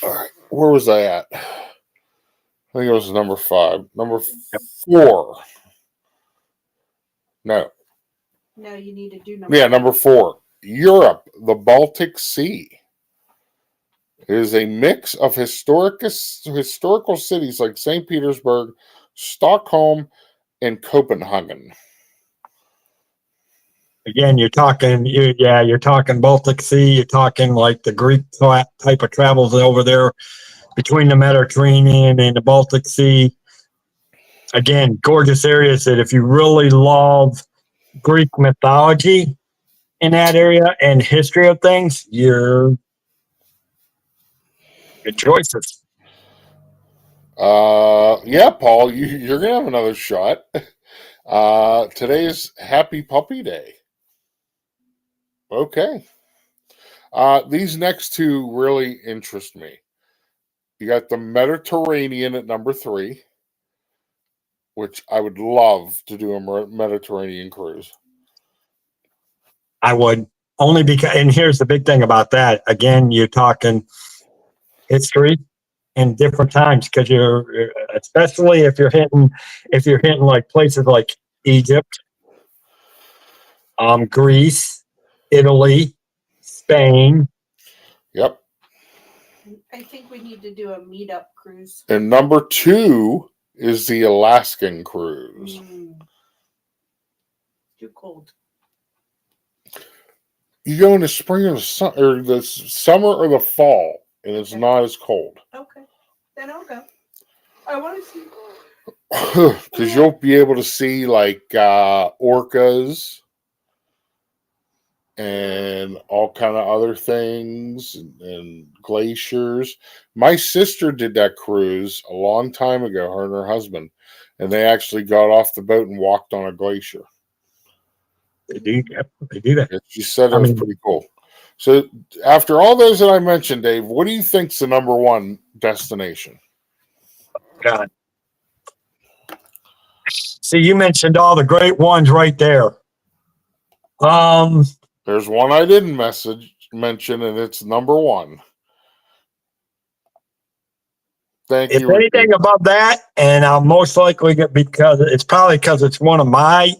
Speaker 7: right. Where was I at? I think it was number 5. Number 4. No,
Speaker 10: you need to do number.
Speaker 7: Yeah, number 4. Europe, the Baltic Sea. It is a mix of historical cities like St. Petersburg, Stockholm, and Copenhagen.
Speaker 9: Again, you're talking Baltic Sea. You're talking like the Greek type of travels over there between the Mediterranean and the Baltic Sea. Again, gorgeous areas that if you really love Greek mythology in that area and history of things, you're good choices.
Speaker 7: Yeah, Paul, you're gonna have another shot. Today is Happy Puppy Day. Okay. These next 2 really interest me. You got the Mediterranean at number 3, which I would love to do a Mediterranean cruise.
Speaker 9: I would, only because, and here's the big thing about that. Again, you're talking history and different times, because you're, especially if you're hitting like places like Egypt, Greece, Italy, Spain.
Speaker 7: Yep.
Speaker 10: I think we need to do a meetup cruise.
Speaker 7: And number 2 is the Alaskan cruise.
Speaker 10: Too cold.
Speaker 7: You go in the spring or the summer or the fall, and it's not as cold.
Speaker 10: Okay. Then I'll go. I want to see.
Speaker 7: Because you'll be able to see like orcas and all kind of other things and glaciers. My sister did that cruise a long time ago, her and her husband, and they actually got off the boat and walked on a glacier.
Speaker 9: They do. Yep, they do that.
Speaker 7: She said it was pretty cool. So after all those that I mentioned, Dave, what do you think's the number one destination?
Speaker 9: God. See, you mentioned all the great ones right there.
Speaker 7: There's one I didn't mention, and it's number one. Thank
Speaker 9: if
Speaker 7: you.
Speaker 9: anything above that, and I'll most likely get because it's one of my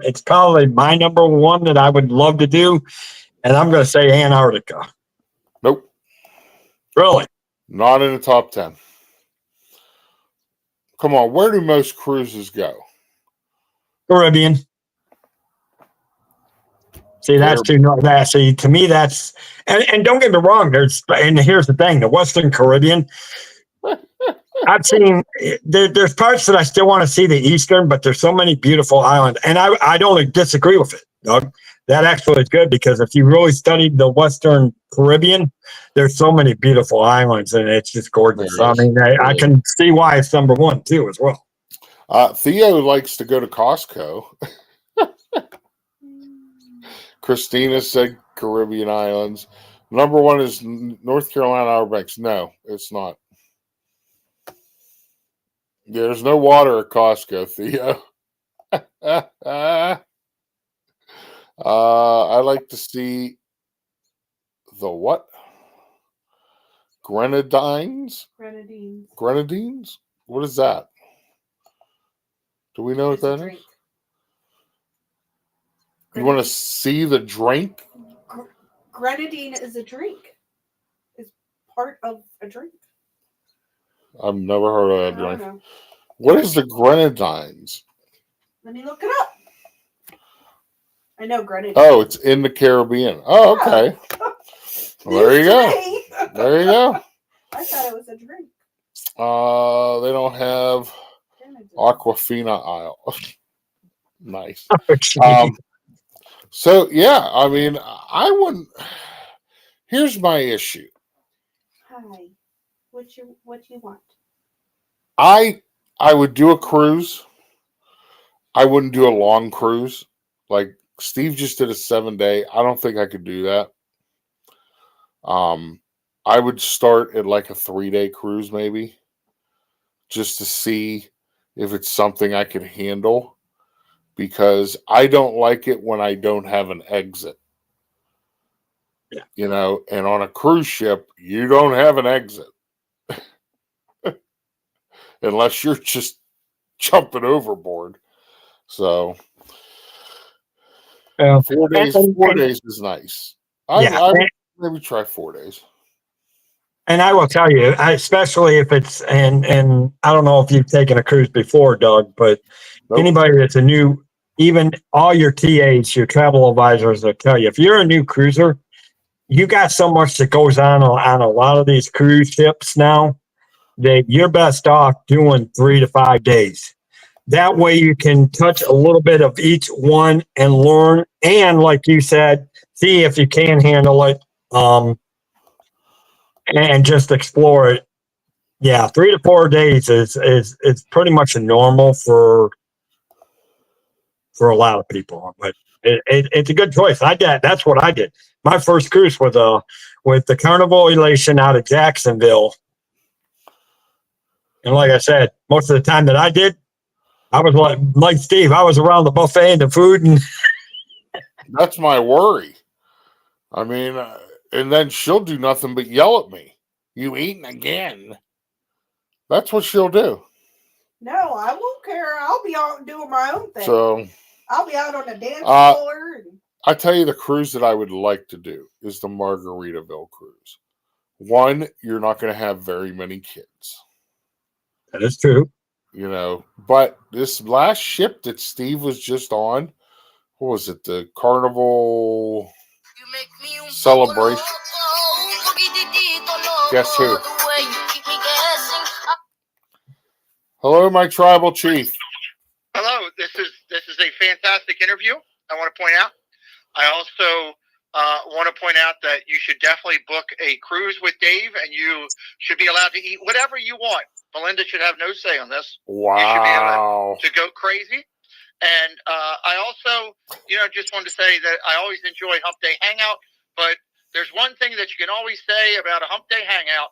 Speaker 9: it's probably my number one that I would love to do, and I'm going to say Antarctica.
Speaker 7: Nope.
Speaker 9: Really?
Speaker 7: Not in the top 10. Come on, where do most cruises go?
Speaker 9: Caribbean. See, that's too that. See, to me, that's and don't get me wrong. And here's the thing: the Western Caribbean. I've seen there's parts that I still want to see the Eastern, but there's so many beautiful islands, and I don't disagree with it, Doug. That actually is good because if you really studied the Western Caribbean, there's so many beautiful islands, and it's just gorgeous. I mean, I can see why it's number one too, as well.
Speaker 7: Theo likes to go to Costco. Christina said Caribbean islands. Number one is North Carolina Outer Banks. No, it's not. There's no water at Costco, Theo. I like to see the what? Grenadines? Grenadines? What is that? Do we know what that is? You want to see the drink?
Speaker 10: Grenadine is a drink. It's part of a drink.
Speaker 7: I've never heard of that drink. What is the Grenadines?
Speaker 10: Let me look it up. I know Grenadine.
Speaker 7: Oh, it's in the Caribbean. Oh, okay. Well, there you go. There you go.
Speaker 10: I thought it was a drink.
Speaker 7: They don't have Aquafina Isle. Nice. So yeah, I mean, I wouldn't. Here's my issue.
Speaker 10: Hi. What you want?
Speaker 7: I would do a cruise. I wouldn't do a long cruise. Like Steve just did a 7-day. I don't think I could do that. I would start at like a 3-day cruise maybe, just to see if it's something I can handle, because I don't like it when I don't have an exit.
Speaker 9: Yeah.
Speaker 7: You know, and on a cruise ship, you don't have an exit. Unless you're just jumping overboard. So 4 days is nice. I would maybe try 4 days.
Speaker 9: And I will tell you, especially if it's and I don't know if you've taken a cruise before, Doug, but anybody that's a new, even all your TAs, your travel advisors will tell you, if you're a new cruiser, you got so much that goes on a lot of these cruise ships now that you're best off doing 3 to 5 days. That way you can touch a little bit of each one and learn. And like you said, see if you can handle it. And just explore it. Yeah, 3 to 4 days is pretty much normal for a lot of people. But it's a good choice. That's what I did. My first cruise was with the Carnival Elation out of Jacksonville. And like I said, most of the time that I did, I was like Steve, I was around the buffet and the food. And
Speaker 7: that's my worry. I mean, and then she'll do nothing but yell at me. You eating again? That's what she'll do.
Speaker 10: No, I won't care. I'll be out doing my own thing.
Speaker 7: So
Speaker 10: I'll be out on the dance floor.
Speaker 7: I tell you, the cruise that I would like to do is the Margaritaville cruise. One, you're not going to have very many kids.
Speaker 9: That is true.
Speaker 7: You know, but this last ship that Steve was just on, what was it? The Carnival Celebration. Guess who? Hello, my tribal chief.
Speaker 6: Hello. This is a fantastic interview. I want to point out. I also want to point out that you should definitely book a cruise with Dave, and you should be allowed to eat whatever you want. Melinda should have no say on this.
Speaker 7: Wow.
Speaker 6: You should be able to go crazy. And I also, just wanted to say that I always enjoy Hump Day Hangout, but there's one thing that you can always say about a Hump Day Hangout.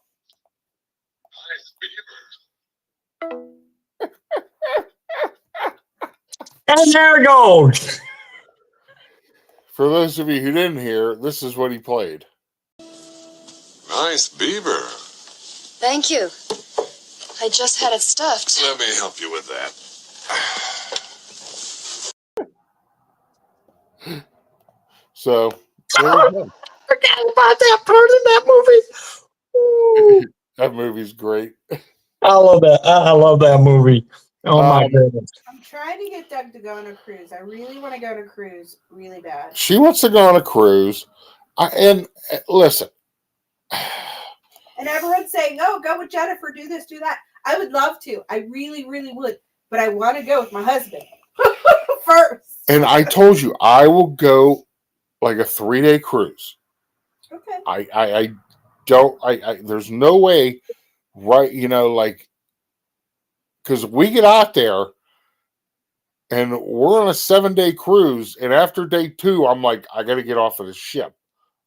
Speaker 9: And there it goes.
Speaker 7: For those of you who didn't hear, this is what he played.
Speaker 12: Nice beaver.
Speaker 13: Thank you. I just had it stuffed.
Speaker 12: Let me help you with that.
Speaker 7: So,
Speaker 9: Forgot about that part in that movie. Ooh.
Speaker 7: That movie's great.
Speaker 9: I love that. I love that movie. Oh my goodness.
Speaker 10: I'm trying to get Doug to go on a cruise. I really want to go on a cruise really bad.
Speaker 7: She wants to go on a cruise. And listen.
Speaker 10: And everyone's saying, oh, go with Jennifer, do this, do that. I would love to. I really, really would. But I want to go with my husband first.
Speaker 7: And I told you, I will go like a 3-day cruise.
Speaker 10: Okay.
Speaker 7: I don't, there's no way, right, because we get out there and we're on a 7-day cruise, and after day 2, I'm like, I got to get off of this ship.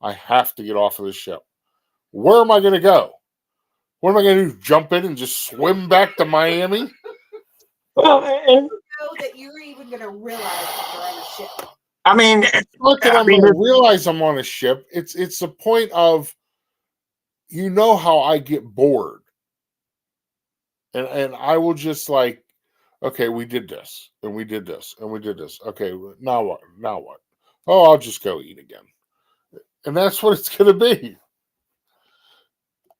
Speaker 7: I have to get off of this ship. Where am I going to go? What am I going to do? Jump in and just swim back to Miami?
Speaker 9: Well, and
Speaker 10: know that you're even going to realize that you're on a ship.
Speaker 9: I mean,
Speaker 7: look, I'm going to realize I'm on a ship. It's the point of, how I get bored. And I will just like, okay, we did this, and we did this, and we did this. Okay, now what? Now what? Oh, I'll just go eat again. And that's what it's going to be.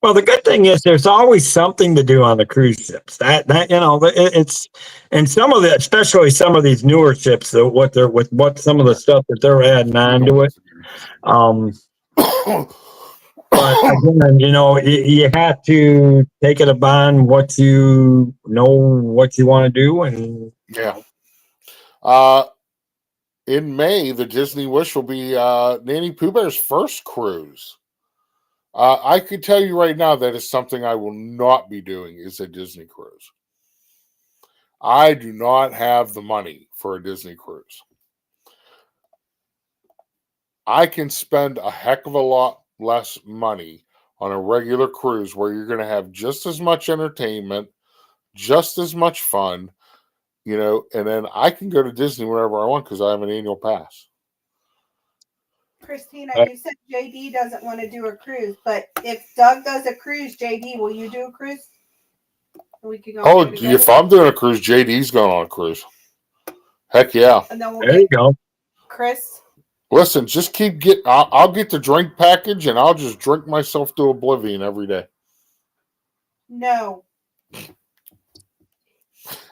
Speaker 9: Well, the good thing is there's always something to do on the cruise ships. It's, and some of the, especially some of these newer ships, some of the stuff that they're adding on to it. But again, you have to take it upon what you want to do, and
Speaker 7: yeah. In May, the Disney Wish will be Nanny Pooh Bear's first cruise. I could tell you right now that is something I will not be doing is a Disney cruise. I do not have the money for a Disney cruise. I can spend a heck of a lot less money on a regular cruise where you're going to have just as much entertainment, just as much fun, and then I can go to Disney whenever I want because I have an annual pass.
Speaker 10: Christina, you said JD doesn't want to do a cruise, but if Doug does a cruise, JD, will you do a cruise? We can go.
Speaker 7: If I'm doing a cruise, JD's going on a cruise. Heck yeah.
Speaker 10: And then
Speaker 9: there you go.
Speaker 10: Chris.
Speaker 7: Listen, just I'll get the drink package and I'll just drink myself to oblivion every day.
Speaker 10: No.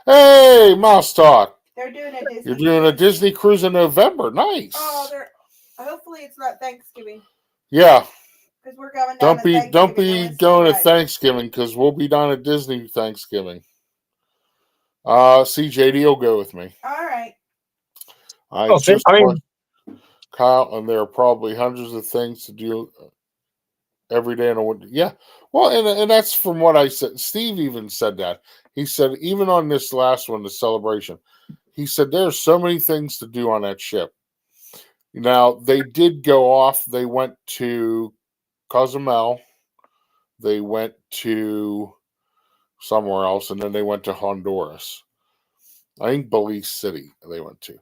Speaker 7: Hey, Mouse Talk.
Speaker 10: They're doing a Disney.
Speaker 7: You're doing a Disney cruise in November. Nice.
Speaker 10: Oh, hopefully it's not Thanksgiving.
Speaker 7: Yeah.
Speaker 10: Because we're going down
Speaker 7: Don't be going to Thanksgiving because we'll be down at Disney Thanksgiving. JD will go with me.
Speaker 10: All right.
Speaker 7: Kyle, and there are probably hundreds of things to do every day in a winter. Yeah. Well, and that's from what I said. Steve even said that. He said, even on this last one, the celebration, he said, there's so many things to do on that ship. Now, they did go off. They went to Cozumel. They went to somewhere else, and then they went to Honduras. I think Belize City they went to.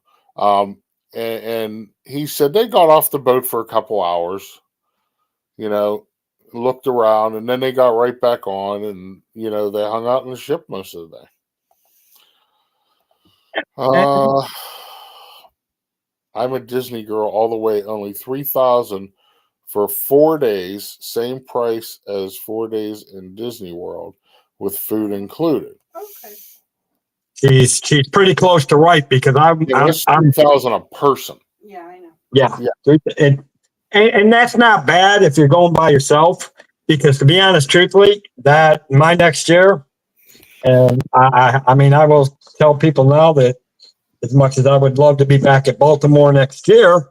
Speaker 7: And he said they got off the boat for a couple hours, looked around, and then they got right back on, and, they hung out in the ship most of the day. I'm a Disney girl all the way, only $3,000 for 4 days, same price as 4 days in Disney World with food included.
Speaker 10: Okay.
Speaker 9: She's pretty close to right because I'm
Speaker 7: $3,000 a person.
Speaker 10: Yeah, I know.
Speaker 9: Yeah. And that's not bad if you're going by yourself, because to be honest, truthfully, that my next year, And I mean, I will tell people now that as much as I would love to be back at Baltimore next year,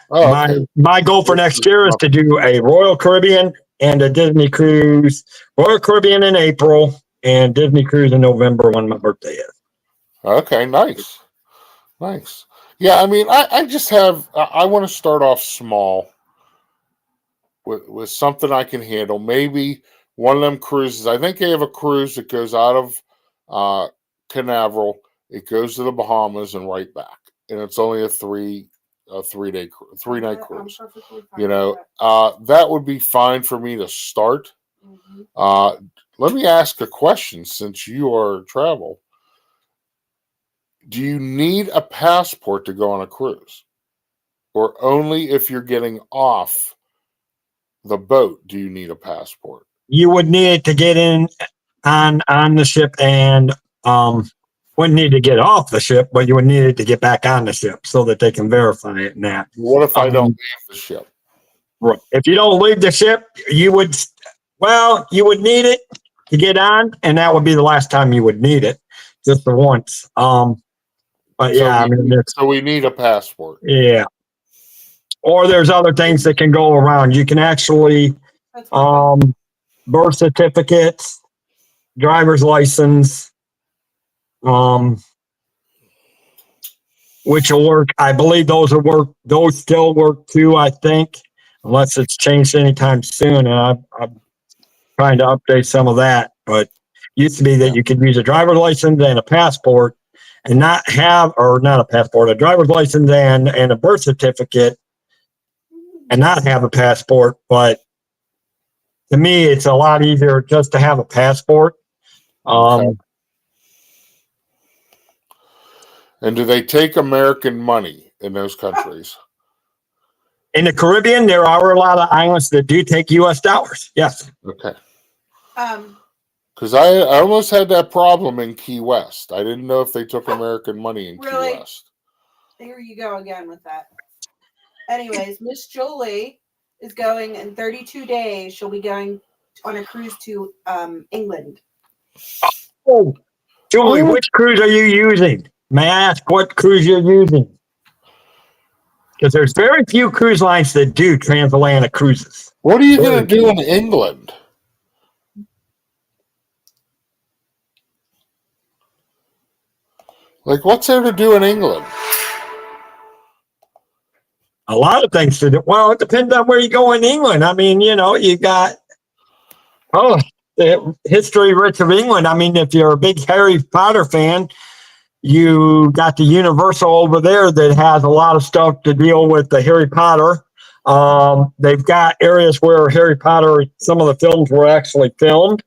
Speaker 7: Oh, okay.
Speaker 9: my goal for next year is to do a Royal Caribbean and a Disney cruise. Royal Caribbean in April and Disney cruise in November when my birthday is.
Speaker 7: Okay, nice. Nice. Yeah, I mean, I just have, I want to start off small with something I can handle. Maybe one of them cruises. I think they have a cruise that goes out of Canaveral. It goes to the Bahamas and right back. And it's only a three night cruise. You know, that would be fine for me to start. Let me ask a question since you are travel. Do you need a passport to go on a cruise? Or only if you're getting off the boat do you need a passport?
Speaker 9: You would need it to get in on the ship and wouldn't need to get off the ship, but you would need it to get back on the ship so that they can verify it and that.
Speaker 7: What if I don't leave the ship?
Speaker 9: Right. If you don't leave the ship, you would need it to get on, and that would be the last time you would need it, just the once. But yeah,
Speaker 7: so we need a passport.
Speaker 9: Yeah. Or there's other things that can go around. You can actually birth certificates, driver's license, which will work. I believe those will work. Those still work too, I think, unless it's changed anytime soon. And I'm trying to update some of that. But it used to be that you could use a driver's license and a passport and not a passport, a driver's license and a birth certificate and not have a passport. But to me, it's a lot easier just to have a passport.
Speaker 7: And do they take American money in those countries?
Speaker 9: In the Caribbean, there are a lot of islands that do take U.S. dollars. Yes.
Speaker 7: Okay. Because I almost had that problem in Key West. I didn't know if they took American money in Key West.
Speaker 10: Here you go again with that. Anyways, Miss Julie is going in 32 days. She'll be going on a cruise to England.
Speaker 9: Oh, Julie, which cruise are you using? May I ask what cruise you're using? Because there's very few cruise lines that do transatlantic cruises.
Speaker 7: What are you going to do in England? Like, what's there to do in England?
Speaker 9: A lot of things to do. Well, it depends on where you go in England. I mean, you got, the history rich of England. I mean, if you're a big Harry Potter fan, you got the Universal over there that has a lot of stuff to deal with the Harry Potter. They've got areas where Harry Potter, some of the films were actually filmed.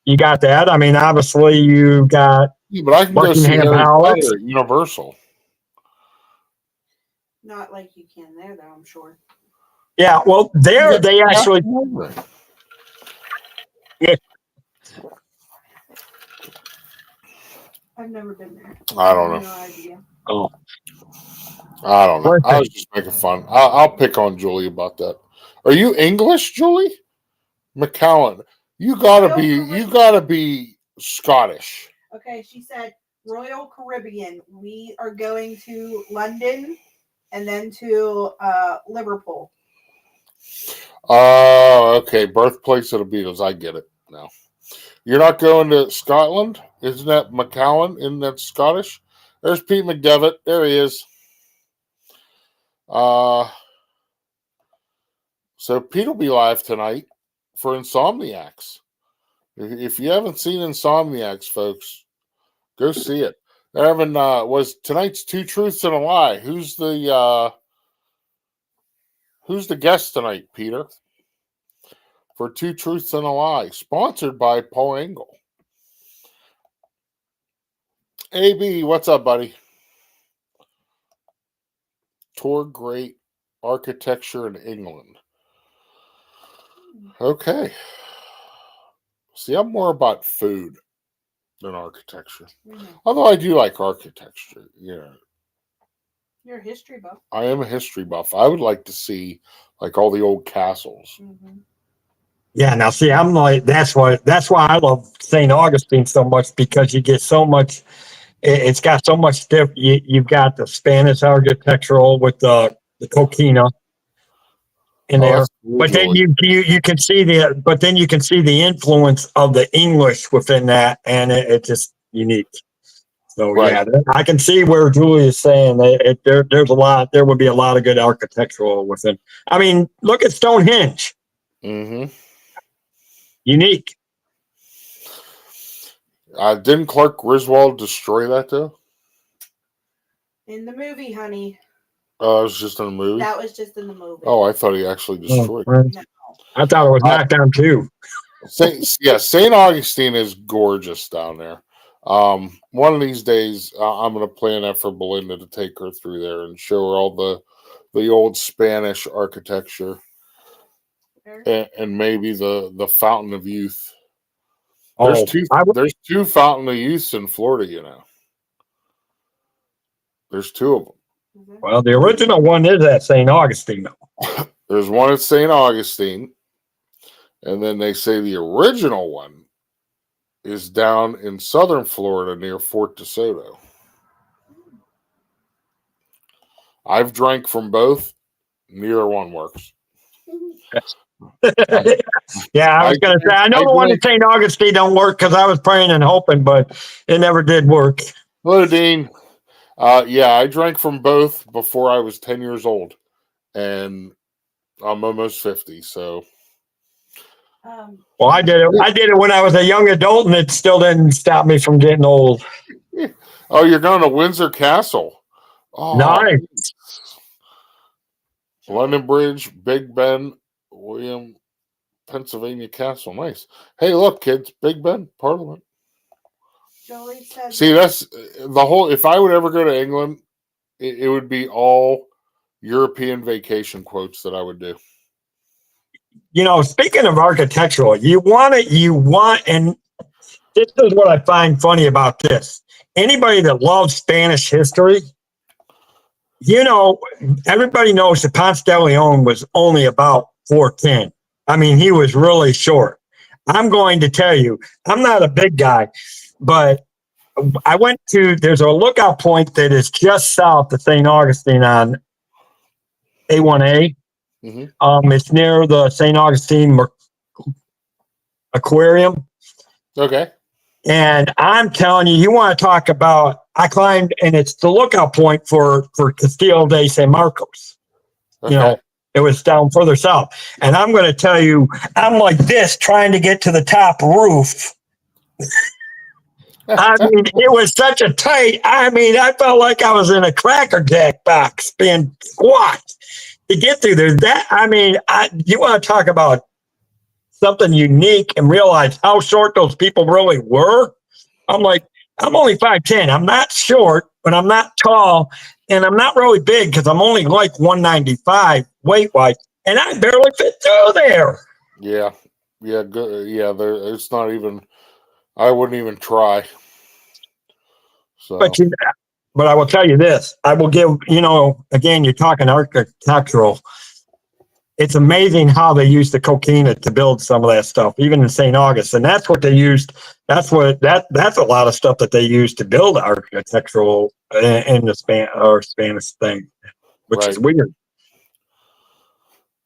Speaker 9: You got that. I mean, obviously, you got.
Speaker 7: Yeah, but I can go see Harry Potter at Universal.
Speaker 10: Not like you can there, though, I'm sure.
Speaker 9: Yeah, well, there they actually. Yeah.
Speaker 10: I've never been there.
Speaker 7: I don't know.
Speaker 10: No idea.
Speaker 9: Oh.
Speaker 7: I don't know. I was just making fun. I'll pick on Julie about that. Are you English, Julie? McCallan. You gotta be Scottish.
Speaker 10: Okay, she said Royal Caribbean. We are going to London and then to Liverpool.
Speaker 7: Oh, okay. Birthplace of the Beatles. I get it now. You're not going to Scotland? Isn't that McCallan? Isn't that Scottish? There's Pete McDevitt. There he is. So Pete will be live tonight for Insomniacs. If you haven't seen Insomniacs, folks, go see it. They're having was tonight's Two Truths and a Lie. Who's the guest tonight, Peter? For Two Truths and a Lie, sponsored by Paul Engel. AB, what's up, buddy? Tour great architecture in England. Okay. See, I'm more about food than architecture.
Speaker 10: Mm-hmm.
Speaker 7: Although I do like architecture. Yeah.
Speaker 10: You're a history buff.
Speaker 7: I am a history buff. I would like to see like all the old castles.
Speaker 10: Mm-hmm.
Speaker 9: Yeah, now see, I'm like, that's why I love St. Augustine so much, because you get so much. It's got so much different. You've got the Spanish architectural with the coquina in
Speaker 7: Oh,
Speaker 9: there,
Speaker 7: that's cool,
Speaker 9: but then
Speaker 7: Julie.
Speaker 9: you can see the influence of the English within that, and it's just unique. So
Speaker 7: Right.
Speaker 9: yeah, I can see where Julie is saying that there's a lot. There would be a lot of good architectural within. I mean, look at Stonehenge.
Speaker 7: Mm-hmm.
Speaker 9: Unique.
Speaker 7: Didn't Clark Griswold destroy that though?
Speaker 10: In the movie, honey.
Speaker 7: Oh, it was just in a movie.
Speaker 10: That was just in the movie.
Speaker 7: Oh, I thought he actually destroyed.
Speaker 9: Oh, I thought it was knocked down too.
Speaker 7: St. Augustine is gorgeous down there. One of these days, I'm going to plan that for Belinda to take her through there and show her all the old Spanish architecture, and maybe the Fountain of Youth. There's two Fountain of Youths in Florida, you know. There's two of them.
Speaker 9: Well, the original one is at St. Augustine, though.
Speaker 7: There's one at St. Augustine, and then they say the original one is down in southern Florida near Fort DeSoto. I've drank from both. Neither one works.
Speaker 9: Yeah, I was going to say, I know the one at St. Augustine don't work because I was praying and hoping, but it never did work.
Speaker 7: Hello, Dean. Yeah, I drank from both before I was 10 years old, and I'm almost 50, so.
Speaker 9: Well, I did it. I did it when I was a young adult, and it still didn't stop me from getting old.
Speaker 7: Oh, you're going to Windsor Castle. Oh,
Speaker 9: nice.
Speaker 7: London Bridge, Big Ben, William, Pennsylvania Castle. Nice. Hey, look, kids, Big Ben, Parliament.
Speaker 10: Jolie said
Speaker 7: See, that's the whole. If I would ever go to England, it would be all European vacation quotes that I would do.
Speaker 9: You know, speaking of architectural, and this is what I find funny about this. Anybody that loves Spanish history, you know, everybody knows that Ponce de Leon was only about 4'10". I mean, he was really short. I'm going to tell you, I'm not a big guy, but I went to, there's a lookout point that is just south of St. Augustine on A1A.
Speaker 7: Mm-hmm.
Speaker 9: It's near the St. Augustine Aquarium.
Speaker 7: Okay.
Speaker 9: And I'm telling you, you want to talk about, I climbed, and it's the lookout point for Castillo de San Marcos.
Speaker 7: Okay.
Speaker 9: You know, it was down further south. And I'm going to tell you, I'm like this trying to get to the top roof. I mean, it was such a tight, I felt like I was in a Cracker Jack box being squat to get through there. You want to talk about something unique and realize how short those people really were. I'm like, I'm only 5'10". I'm not short, but I'm not tall, and I'm not really big because I'm only like 195 weight-wise, and I barely fit through there.
Speaker 7: Yeah. Good. Yeah, it's not even. I wouldn't even try. So.
Speaker 9: But I will tell you this. I will give, again, you're talking architectural. It's amazing how they used the coquina to build some of that stuff, even in St. August. And that's what they used. That's a lot of stuff that they used to build architectural in the Spanish thing, which is weird.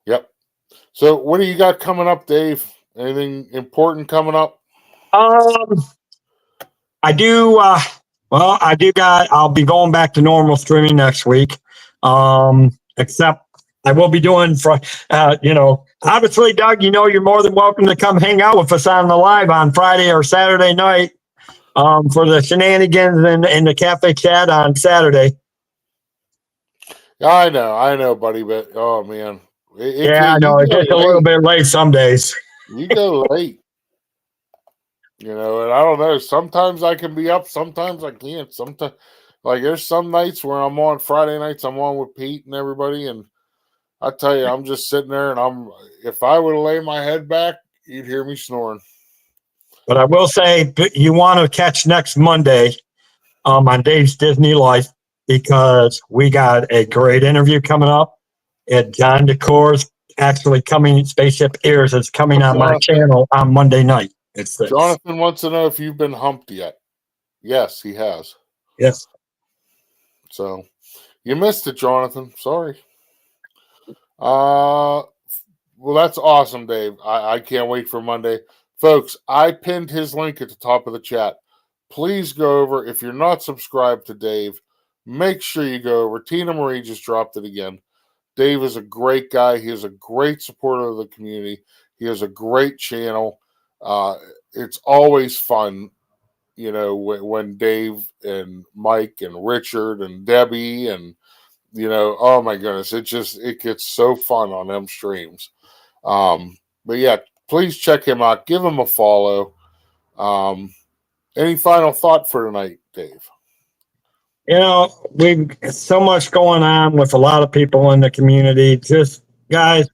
Speaker 7: Yep. So what do you got coming up, Dave? Anything important coming up?
Speaker 9: I do. I'll be going back to normal streaming next week. Except I will be doing obviously, Doug, you're more than welcome to come hang out with us on the live on Friday or Saturday night for the shenanigans and the cafe chat on Saturday.
Speaker 7: I know, buddy, but oh man.
Speaker 9: I know. It gets a little bit late some days.
Speaker 7: You go late. And I don't know. Sometimes I can be up. Sometimes I can't. Sometimes, like, there's some nights where I'm on Friday nights. I'm on with Pete and everybody, and I tell you, I'm just sitting there, and if I would lay my head back, you'd hear me snoring.
Speaker 9: But I will say, you want to catch next Monday on Dave's Disney Life, because we got a great interview coming up at John DeCore's actually coming, Spaceship Ears is coming on my channel on Monday night. It's
Speaker 7: Jonathan wants to know if you've been humped yet. Yes, he has.
Speaker 9: Yes.
Speaker 7: So you missed it, Jonathan. Sorry. Well, that's awesome, Dave. I can't wait for Monday. Folks, I pinned his link at the top of the chat. Please go over. If you're not subscribed to Dave, make sure you go over. Tina Marie just dropped it again. Dave is a great guy. He is a great supporter of the community. He has a great channel. It's always fun, you know, when Dave and Mike and Richard and Debbie and, you know, oh my goodness, it gets so fun on them streams. But yeah, please check him out. Give him a follow. Any final thought for tonight, Dave?
Speaker 9: You know, we've so much going on with a lot of people in the community. Just guys,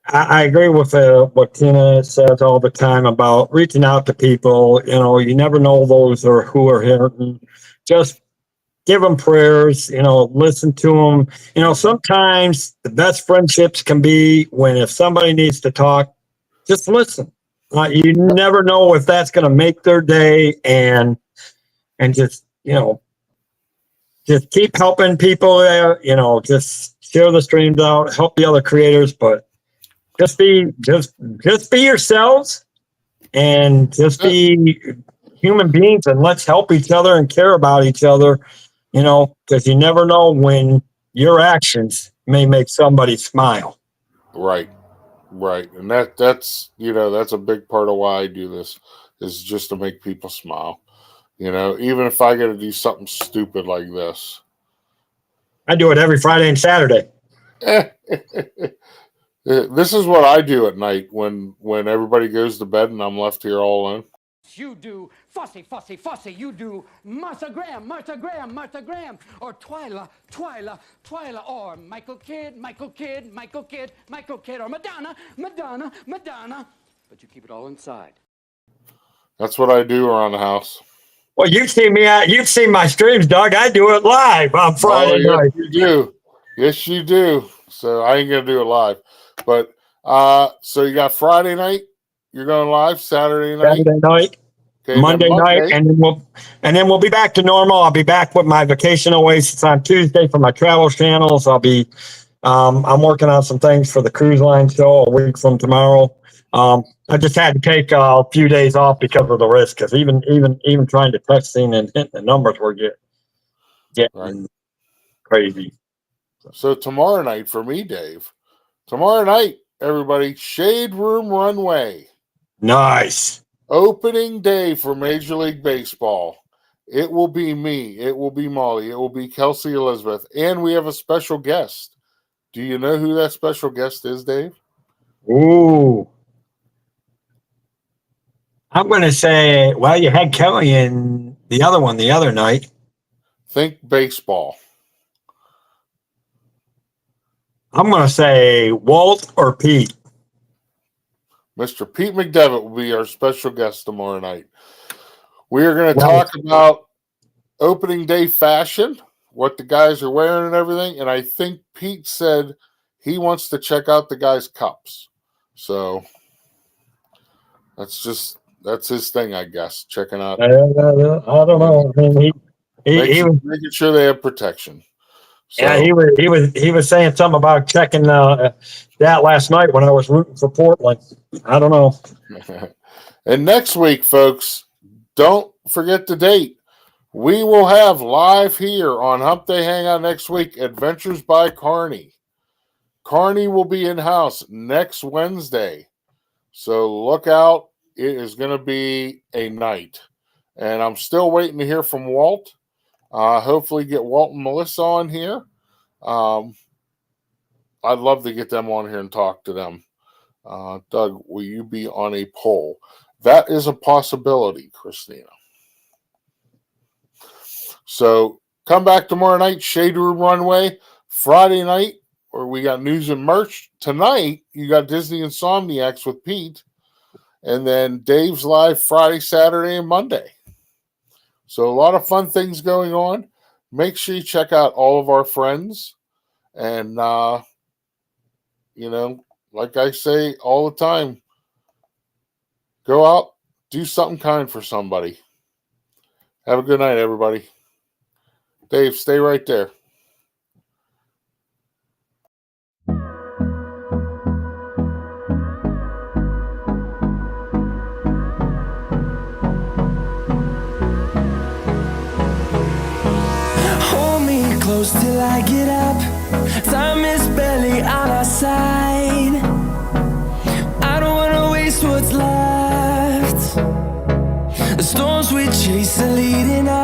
Speaker 9: I agree with what Tina says all the time about reaching out to people. You know, you never know those who are hurting. Just give them prayers. You know, listen to them. You know, sometimes the best friendships can be when if somebody needs to talk, just listen. You never know if that's going to make their day, and just, you know, just keep helping people there. You know, just share the streams out, help the other creators, but just be yourselves and just be human beings, and let's help each other and care about each other. You know, because you never know when your actions may make somebody smile.
Speaker 7: Right. And that's, you know, that's a big part of why I do this, is just to make people smile. You know, even if I got to do something stupid like this.
Speaker 9: I do it every Friday and Saturday.
Speaker 7: This is what I do at night when everybody goes to bed and I'm left here all alone.
Speaker 14: You do Fussy, Fussy, Fussy. You do Martha Graham, Martha Graham, Martha Graham. Or Twyla, Twyla, Twyla. Or Michael Kidd, Michael Kidd, Michael Kidd, Michael Kidd. Or Madonna, Madonna, Madonna. But you keep it all inside.
Speaker 7: That's what I do around the house.
Speaker 9: Well, you've seen my streams, Doug. I do it live on Friday night.
Speaker 7: You do. Yes, you do. So I ain't gonna do it live. But so you got Friday night, you're going live, Saturday
Speaker 9: night. Okay, Monday night, and then we'll be back to normal. I'll be back with my vacation oasis on Tuesday for my travel channels. I'll be I'm working on some things for the cruise line show a week from tomorrow. I just had to take a few days off because of the risk, because even trying to texting and hit the numbers were getting crazy.
Speaker 7: So tomorrow night for me, Dave. Tomorrow night, everybody, Shade Room Runway.
Speaker 9: Nice.
Speaker 7: Opening day for Major League Baseball. It will be me. It will be Molly. It will be Kelsey Elizabeth. And we have a special guest. Do you know who that special guest is, Dave?
Speaker 9: Ooh. I'm going to say, well, you had Kelly in the other one the other night.
Speaker 7: Think baseball.
Speaker 9: I'm going to say Walt or Pete.
Speaker 7: Mr. Pete McDevitt will be our special guest tomorrow night. We are going to talk about opening day fashion, what the guys are wearing and everything. And I think Pete said he wants to check out the guys' cups. So that's his thing, I guess, checking out.
Speaker 9: I don't know. I mean, he was
Speaker 7: making sure they have protection. So,
Speaker 9: yeah, he was saying something about checking that last night when I was rooting for Portland. I don't know.
Speaker 7: And next week, folks, don't forget the date. We will have live here on Hump Day Hangout next week, Adventures by Carney. Carney will be in house next Wednesday. So look out. It is going to be a night. And I'm still waiting to hear from Walt. Hopefully get Walt and Melissa on here. I'd love to get them on here and talk to them. Doug, will you be on a poll? That is a possibility, Christina. So come back tomorrow night, Shade Room Runway. Friday night, where we got news and merch. Tonight, you got Disney Insomniacs with Pete. And then Dave's live Friday, Saturday, and Monday. So a lot of fun things going on. Make sure you check out all of our friends. And you know, like I say all the time, go out, do something kind for somebody. Have a good night, everybody. Dave, stay right there.
Speaker 1: Hold me close till I get up. Time is barely on our side. I don't wanna waste what's left. The storms we chase are leading us.